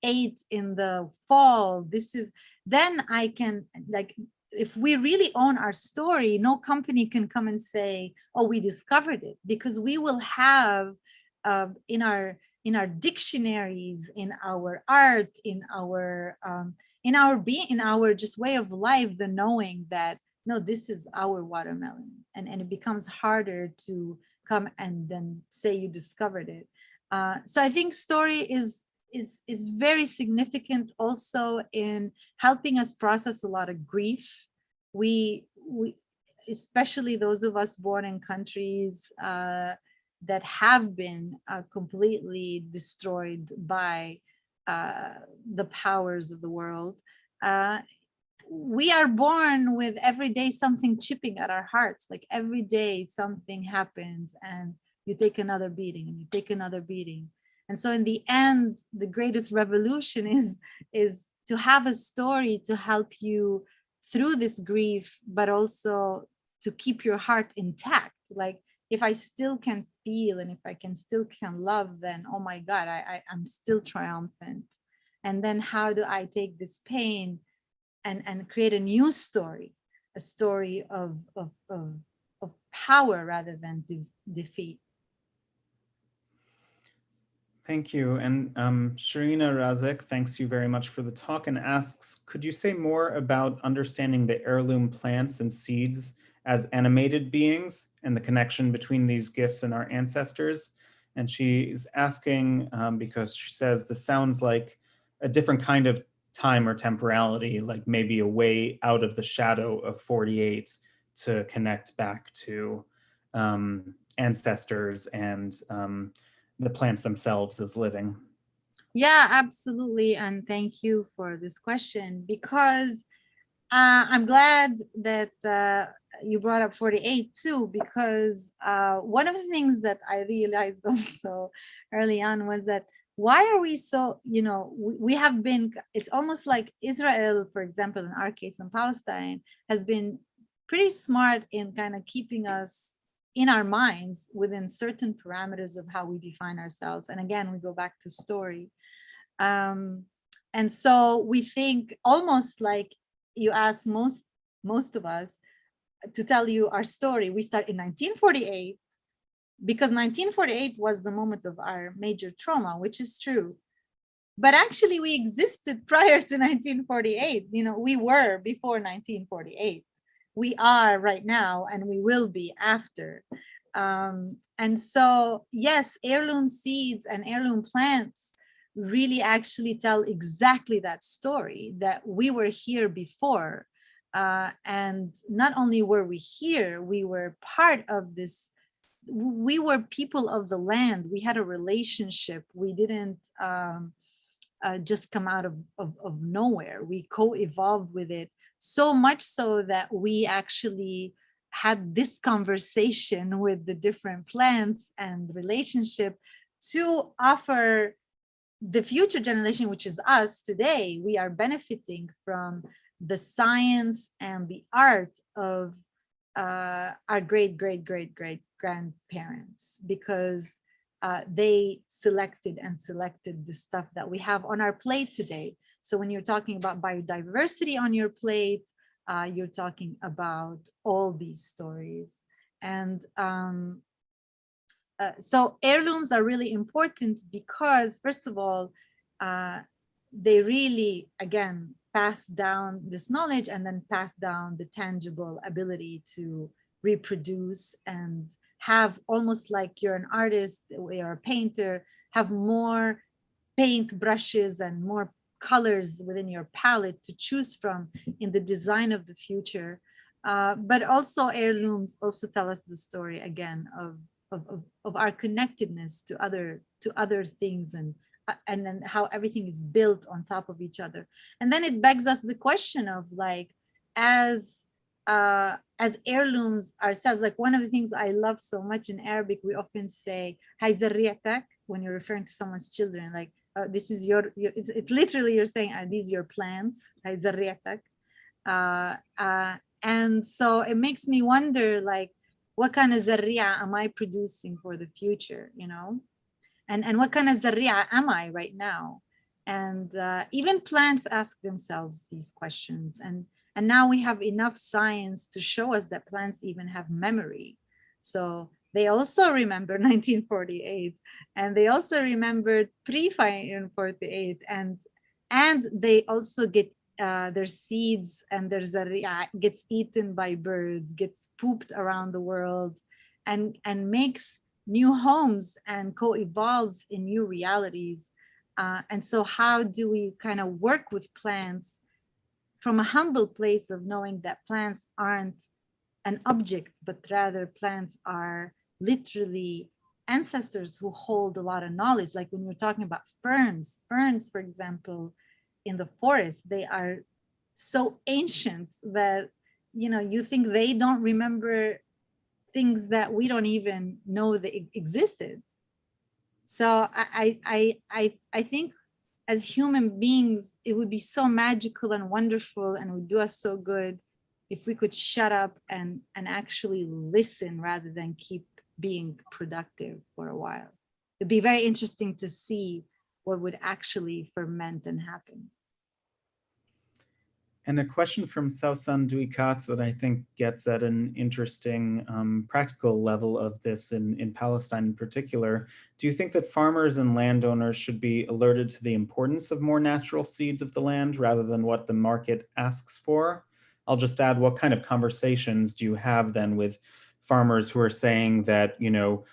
ate in the fall. This is, then I can, like, if we really own our story, no company can come and say, oh, we discovered it, because we will have in our dictionaries, in our art, in our being, in our just way of life, the knowing that no, this is our watermelon, and it becomes harder to come and then say you discovered it. So I think story is very significant also in helping us process a lot of grief. We especially those of us born in countries that have been completely destroyed by the powers of the world. We are born with every day something chipping at our hearts. Like every day something happens and you take another beating and you take another beating. And so in the end, the greatest revolution is to have a story to help you through this grief, but also to keep your heart intact. Like if I still can feel and if I still can love, then oh my God, I'm still triumphant. And then how do I take this pain and create a new story, a story of power rather than defeat? Thank you. And Sharina Razek thanks you very much for the talk and asks, could you say more about understanding the heirloom plants and seeds as animated beings and the connection between these gifts and our ancestors? And she's asking because she says this sounds like a different kind of time or temporality, like maybe a way out of the shadow of 48 to connect back to ancestors and the plants themselves as living. Yeah, absolutely. And thank you for this question, because I'm glad that you brought up 48 too, because one of the things that I realized also early on was that why are we so, you know, we have been, it's almost like Israel, for example, in our case in Palestine, has been pretty smart in kind of keeping us in our minds within certain parameters of how we define ourselves. And again, we go back to story. And so we think almost like you ask most of us to tell you our story. We start in 1948 because 1948 was the moment of our major trauma, which is true. But actually we existed prior to 1948. You know, we were before 1948. We are right now, and we will be after. And so, yes, heirloom seeds and heirloom plants really actually tell exactly that story, that we were here before. And not only were we here, we were part of this. We were people of the land. We had a relationship. We didn't just come out of nowhere. We co-evolved with it. So much so that we actually had this conversation with the different plants and relationship to offer the future generation, which is us today. We are benefiting from the science and the art of our great grandparents, because they selected the stuff that we have on our plate today. So when you're talking about biodiversity on your plate, you're talking about all these stories. And so heirlooms are really important because, first of all, they really, again, pass down this knowledge and then pass down the tangible ability to reproduce and have, almost like you're an artist or a painter, have more paint brushes and more colors within your palette to choose from in the design of the future. But also heirlooms also tell us the story, again, of our connectedness to other things, and then how everything is built on top of each other. And then it begs us the question of, like, as heirlooms ourselves, like one of the things I love so much in Arabic, we often say "Hay zarri'atak" when you're referring to someone's children, like this is your it literally you're saying, are these your plants? "Hay zarri'atak." And so it makes me wonder, like, what kind of zarri'a am I producing for the future, you know? And what kind of zarri'a am I right now? And even plants ask themselves these questions. And now we have enough science to show us that plants even have memory. So they also remember 1948, and they also remembered pre-1948, and they also get their seeds and their zarri'a gets eaten by birds, gets pooped around the world, and makes new homes and co-evolves in new realities. And so how do we kind of work with plants from a humble place of knowing that plants aren't an object, but rather plants are literally ancestors who hold a lot of knowledge. Like when you're talking about ferns, for example, in the forest, they are so ancient that, you know, you think they don't remember things that we don't even know that existed. So I think as human beings, it would be so magical and wonderful and would do us so good if we could shut up and actually listen rather than keep being productive for a while. It'd be very interesting to see what would actually ferment and happen. And a question from Sausan Duikatz that I think gets at an interesting practical level of this in Palestine in particular. Do you think that farmers and landowners should be alerted to the importance of more natural seeds of the land rather than what the market asks for? I'll just add, what kind of conversations do you have then with farmers who are saying that, you know,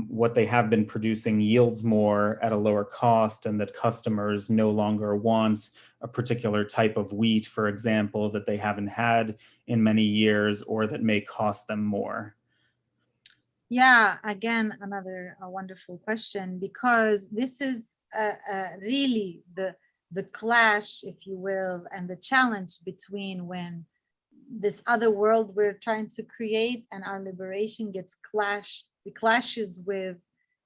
what they have been producing yields more at a lower cost, and that customers no longer want a particular type of wheat, for example, that they haven't had in many years or that may cost them more? Yeah, again, another wonderful question, because this is really the clash, if you will, and the challenge between when this other world we're trying to create and our liberation gets clashes with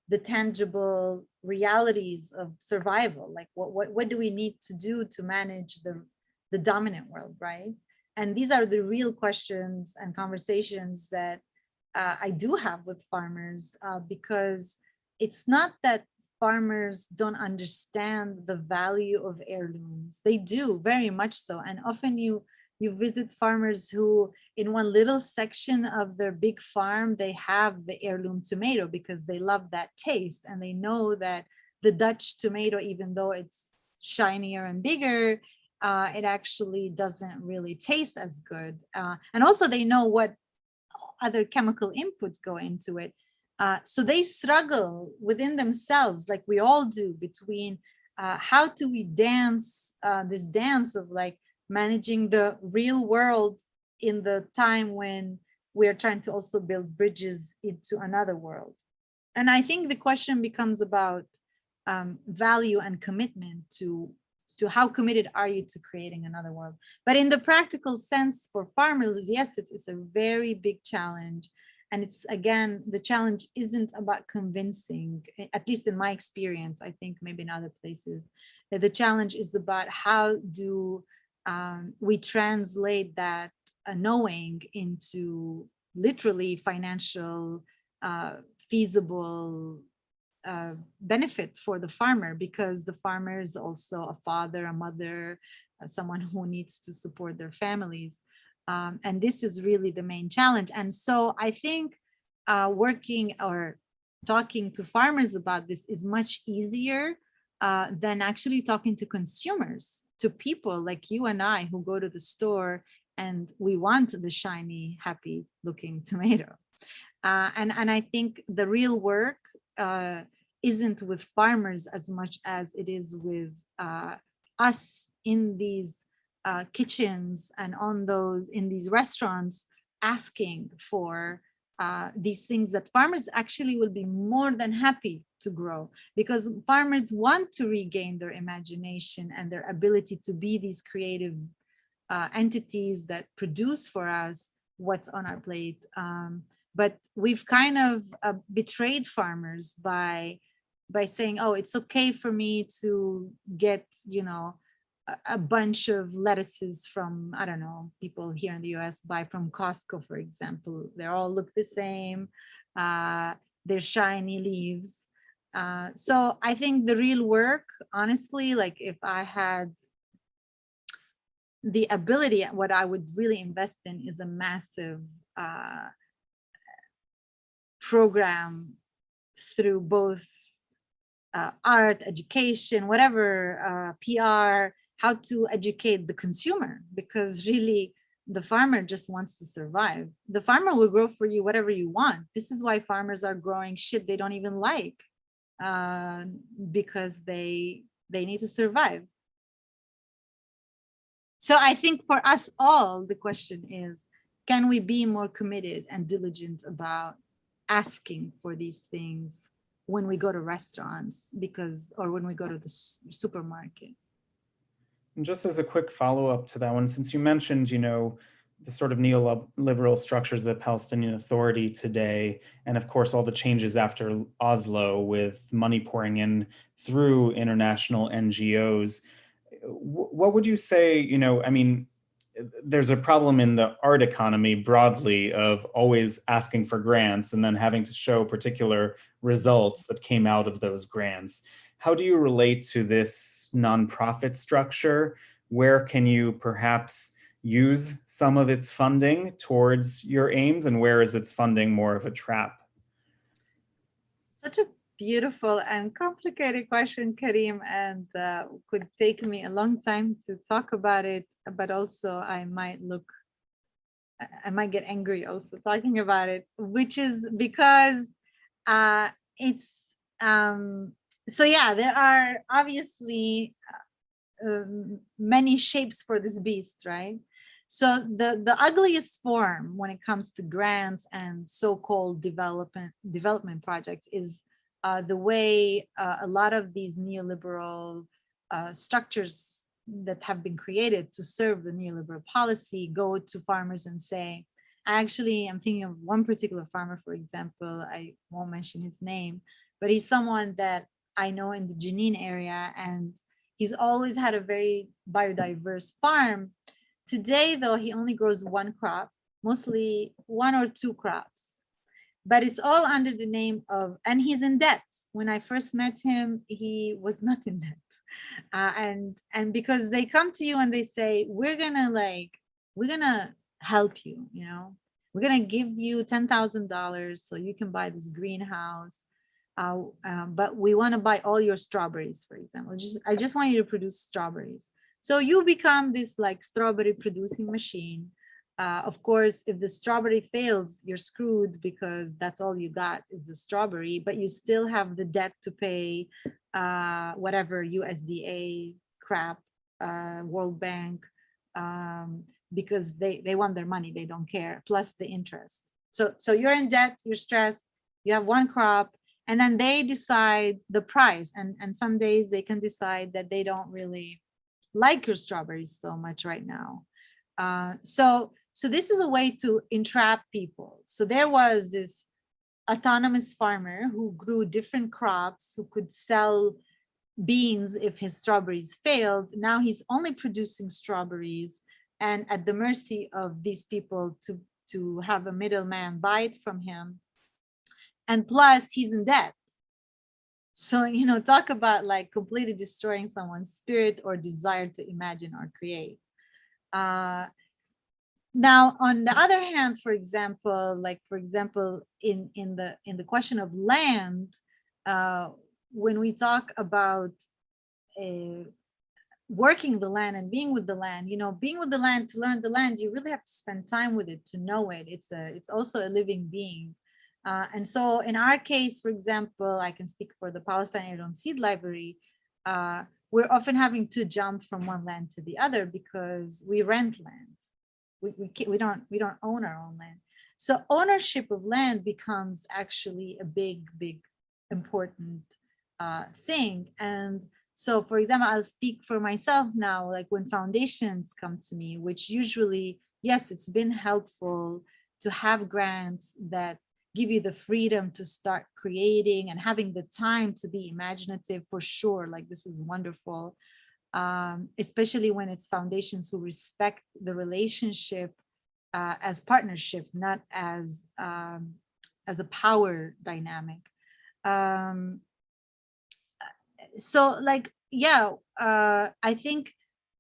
the tangible realities of survival. Like what do we need to do to manage the dominant world, right? And these are the real questions and conversations that I do have with farmers, because it's not that farmers don't understand the value of heirlooms. They do, very much so. And often you visit farmers who, in one little section of their big farm, they have the heirloom tomato because they love that taste, and they know that the Dutch tomato, even though it's shinier and bigger, it actually doesn't really taste as good. And also they know what other chemical inputs go into it. So they struggle within themselves, like we all do, between how do we dance this dance of like managing the real world in the time when we're trying to also build bridges into another world. And I think the question becomes about value and commitment to how committed are you to creating another world. But in the practical sense for farmers, yes, it's a very big challenge. And it's, again, the challenge isn't about convincing, at least in my experience, I think maybe in other places, that the challenge is about how do we translate that knowing into literally financial, feasible benefit for the farmer, because the farmer is also a father, a mother, someone who needs to support their families. And this is really the main challenge. And so I think working or talking to farmers about this is much easier than actually talking to consumers, to people like you and I who go to the store and we want the shiny, happy looking tomato. And I think the real work isn't with farmers as much as it is with us in these kitchens and in these restaurants, asking for these things that farmers actually will be more than happy to grow, because farmers want to regain their imagination and their ability to be these creative entities that produce for us what's on our plate. But we've kind of betrayed farmers by saying, oh, it's okay for me to get, a bunch of lettuces from, I don't know, people here in the US buy from Costco, for example. They all look the same. They're shiny leaves. So I think the real work, honestly, like if I had the ability, what I would really invest in is a massive program through both art, education, whatever, PR, how to educate the consumer, because really the farmer just wants to survive. The farmer will grow for you whatever you want. This is why farmers are growing shit they don't even like, because they need to survive. So I think for us all, the question is, can we be more committed and diligent about asking for these things when we go to restaurants, or when we go to the supermarket? And just as a quick follow-up to that one, since you mentioned, the sort of neoliberal structures of the Palestinian Authority today, and of course all the changes after Oslo with money pouring in through international NGOs, what would you say, there's a problem in the art economy broadly of always asking for grants and then having to show particular results that came out of those grants. How do you relate to this nonprofit structure? Where can you perhaps use some of its funding towards your aims, and where is its funding more of a trap? Such a beautiful and complicated question, Karim, and could take me a long time to talk about it, but also I might get angry also talking about it, which is because it's so yeah, there are obviously many shapes for this beast, right? So the ugliest form when it comes to grants and so-called development projects is the way a lot of these neoliberal structures that have been created to serve the neoliberal policy go to farmers and say, I'm thinking of one particular farmer, for example, I won't mention his name, but he's someone that I know in the Jenin area, and he's always had a very biodiverse farm. Today, though, he only grows one crop, mostly 1 or 2 crops, but it's all under the name of, and he's in debt. When I first met him, he was not in debt. And because they come to you and they say, we're gonna help you, we're gonna give you $10,000 so you can buy this greenhouse. But we want to buy all your strawberries, for example. I just want you to produce strawberries. So you become this like strawberry producing machine. Of course, if the strawberry fails, you're screwed because that's all you got is the strawberry, but you still have the debt to pay whatever USDA crap, World Bank, because they want their money, they don't care, plus the interest. So you're in debt, you're stressed, you have one crop, and then they decide the price. And some days they can decide that they don't really like your strawberries so much right now. So So this is a way to entrap people. So there was this autonomous farmer who grew different crops, who could sell beans if his strawberries failed. Now he's only producing strawberries and at the mercy of these people to have a middleman buy it from him. And plus he's in debt. So, you know, talk about like completely destroying someone's spirit or desire to imagine or create. Now, on the other hand, for example, in the question of land, when we talk about working the land and being with the land, you know, being with the land, to learn the land, you really have to spend time with it to know it. It's also a living being. And so in our case, for example, I can speak for the Palestine Heirloom Seed Library, we're often having to jump from one land to the other because we rent land. We don't own our own land. So ownership of land becomes actually a big important thing. And so, for example, I'll speak for myself now, like when foundations come to me, which usually, yes, it's been helpful to have grants that give you the freedom to start creating and having the time to be imaginative, for sure. Like, this is wonderful. Especially when it's foundations who respect the relationship as partnership, not as a power dynamic. So like, yeah, I think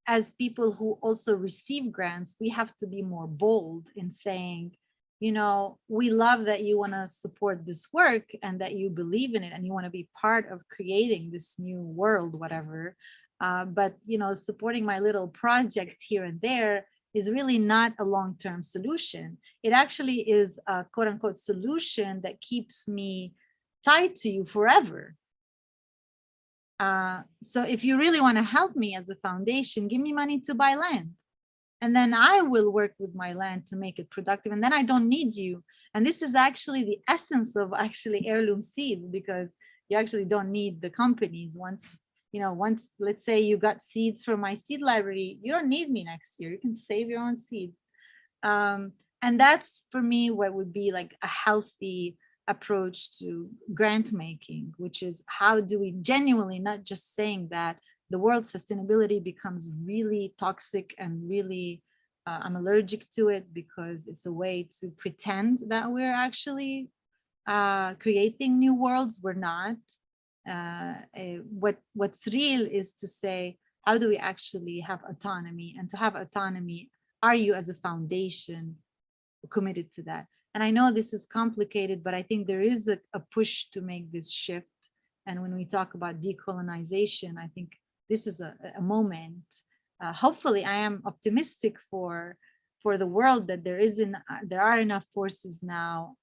as people who also receive grants, we have to be more bold in saying, you know, we love that you want to support this work and that you believe in it and you want to be part of creating this new world, whatever. But, you know, supporting my little project here and there is really not a long-term solution. It actually is a quote unquote solution that keeps me tied to you forever. So if you really want to help me as a foundation, give me money to buy land. And then I will work with my land to make it productive. And then I don't need you. And this is actually the essence of actually heirloom seeds, because you actually don't need the companies. Once, let's say you got seeds from my seed library, you don't need me next year. You can save your own seeds. And that's for me what would be like a healthy approach to grant making, which is how do we genuinely, not just saying that the world sustainability becomes really toxic and really, I'm allergic to it because it's a way to pretend that we're actually creating new worlds. We're not. What's real is to say, how do we actually have autonomy? And to have autonomy, are you as a foundation committed to that? And I know this is complicated, but I think there is a push to make this shift. And when we talk about decolonization, I think this is a moment. Hopefully, I am optimistic for the world that there are enough forces now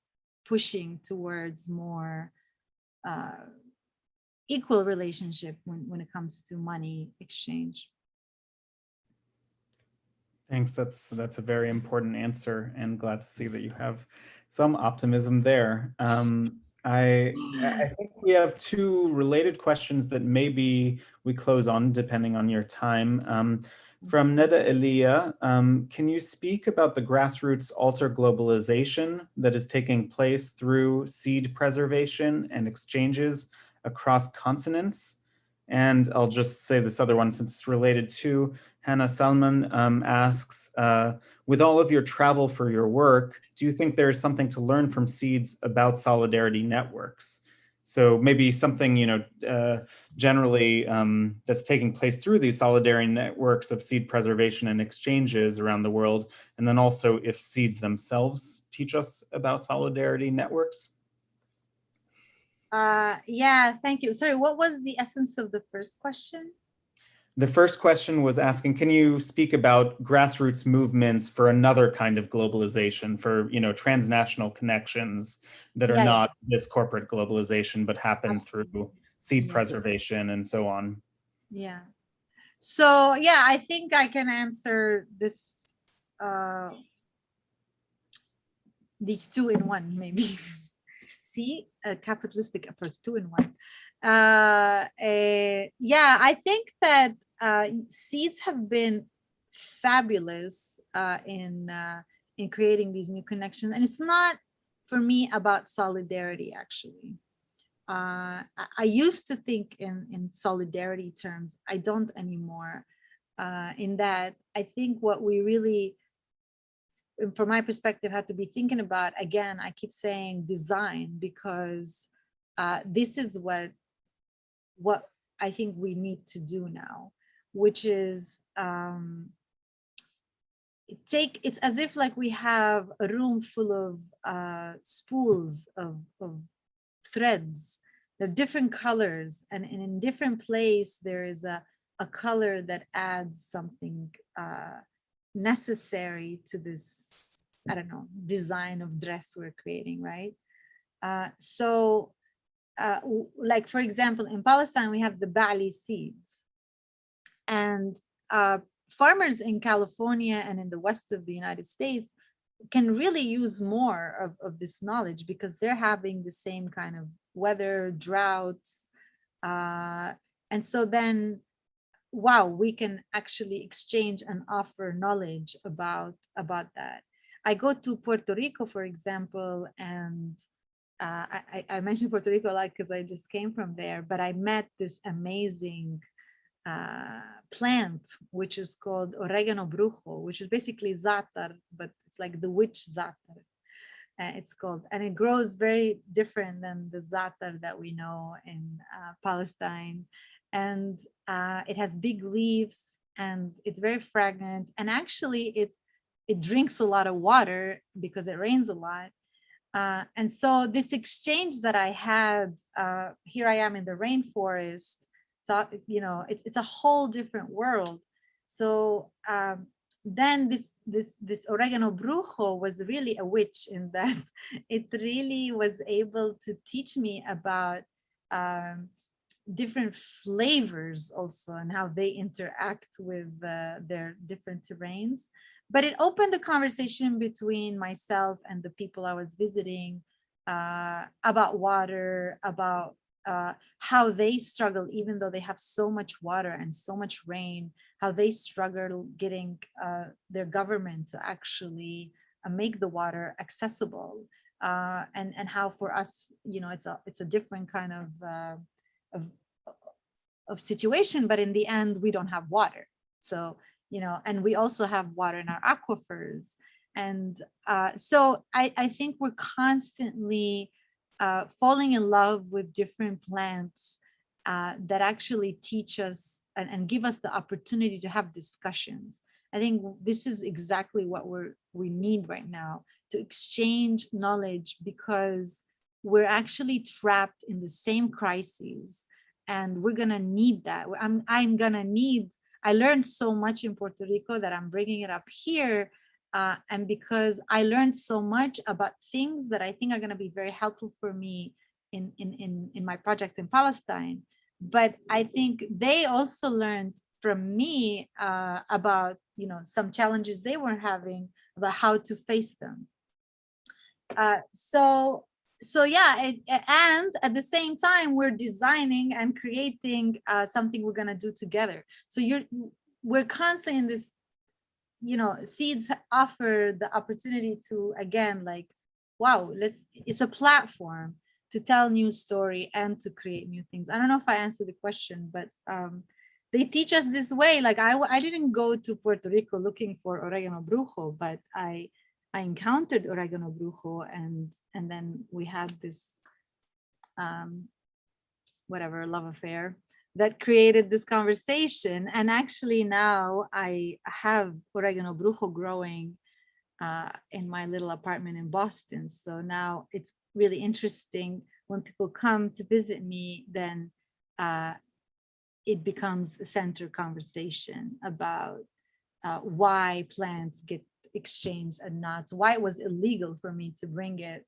pushing towards more equal relationship when it comes to money exchange. Thanks. That's a very important answer, and glad to see that you have some optimism there. I think we have two related questions that maybe we close on depending on your time. From Neda Elia, can you speak about the grassroots alter globalization that is taking place through seed preservation and exchanges across continents? And I'll just say this other one since it's related to Hannah Salman asks, with all of your travel for your work, do you think there's something to learn from seeds about solidarity networks? So maybe something, generally that's taking place through these solidarity networks of seed preservation and exchanges around the world. And then also if seeds themselves teach us about solidarity networks. Yeah, thank you. Sorry, what was the essence of the first question? The first question was asking, can you speak about grassroots movements for another kind of globalization, for transnational connections that are not this corporate globalization, but happen through seed preservation and so on? Yeah. So yeah, I think I can answer this, these two in one, maybe. See, a capitalistic approach, two in one. Yeah, I think that seeds have been fabulous in in creating these new connections. And it's not for me about solidarity, actually. I used to think in solidarity terms. I don't anymore. In that, I think what we really, from my perspective, have to be thinking about, again, I keep saying design, because this is what I think we need to do now, which is it's as if like we have a room full of spools of threads. They're different colors, and in different place there is a color that adds something necessary to this, I don't know, design of dress we're creating, right? Like for example, in Palestine we have the barley seeds, and farmers in California and in the west of the United States can really use more of this knowledge, because they're having the same kind of weather, droughts, and so then, wow, we can actually exchange and offer knowledge about that. I go to Puerto Rico, for example, and I mentioned Puerto Rico a lot because I just came from there, but I met this amazing plant, which is called oregano brujo, which is basically za'atar, but it's like the witch za'atar. It's called, and it grows very different than the za'atar that we know in Palestine. And it has big leaves, and it's very fragrant. And actually, it drinks a lot of water because it rains a lot. And so this exchange that I had, here I am in the rainforest. So, you know, it's a whole different world. So then this oregano brujo was really a witch, in that it really was able to teach me about different flavors also, and how they interact with their different terrains. But it opened a conversation between myself and the people I was visiting about water, about how they struggle, even though they have so much water and so much rain, how they struggle getting their government to actually make the water accessible, and how for us, you know, it's a different kind of situation, but in the end we don't have water. So, you know, and we also have water in our aquifers. And so I think we're constantly falling in love with different plants that actually teach us and give us the opportunity to have discussions. I think this is exactly what we need right now, to exchange knowledge, because we're actually trapped in the same crises, and we're gonna need that. I'm gonna need. I learned so much in Puerto Rico that I'm bringing it up here, and because I learned so much about things that I think are going to be very helpful for me in my project in Palestine. But I think they also learned from me about, you know, some challenges they were having, about how to face them. So yeah, and at the same time, we're designing and creating something we're gonna do together. So we're constantly in this, you know, seeds offer the opportunity to, again, like, wow, it's a platform to tell new story and to create new things. I don't know if I answered the question, but they teach us this way. Like I didn't go to Puerto Rico looking for oregano brujo, but I encountered oregano brujo, and then we had this whatever love affair that created this conversation. And actually now I have oregano brujo growing in my little apartment in Boston. So now it's really interesting when people come to visit me, then it becomes a center conversation about why plants get exchanged and not, why it was illegal for me to bring it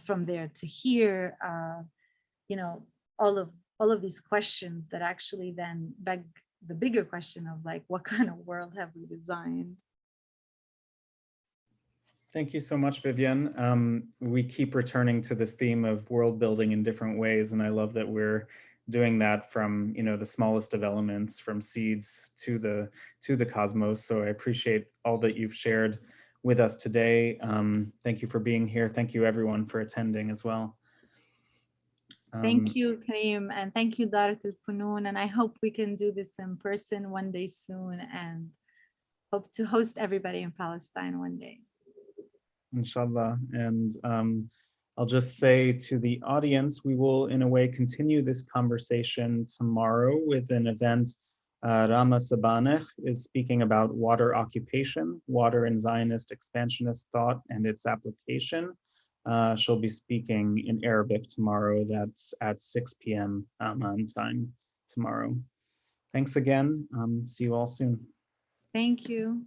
from there to here, you know, all of these questions that actually then beg the bigger question of, like, what kind of world have we designed? Thank you so much, Vivien. We keep returning to this theme of world building in different ways, and I love that we're doing that from, you know, the smallest of elements, from seeds to the cosmos. So I appreciate all that you've shared with us today. Thank you for being here. Thank you everyone for attending as well. Thank you, Kareem, and thank you, Darat al-Funun, and I hope we can do this in person one day soon, and hope to host everybody in Palestine one day. Inshallah. And I'll just say to the audience, we will in a way continue this conversation tomorrow with an event. Rama Sabanech is speaking about water occupation, water in Zionist expansionist thought and its application. She'll be speaking in Arabic tomorrow. That's at 6 p.m. Amman time tomorrow. Thanks again. See you all soon. Thank you.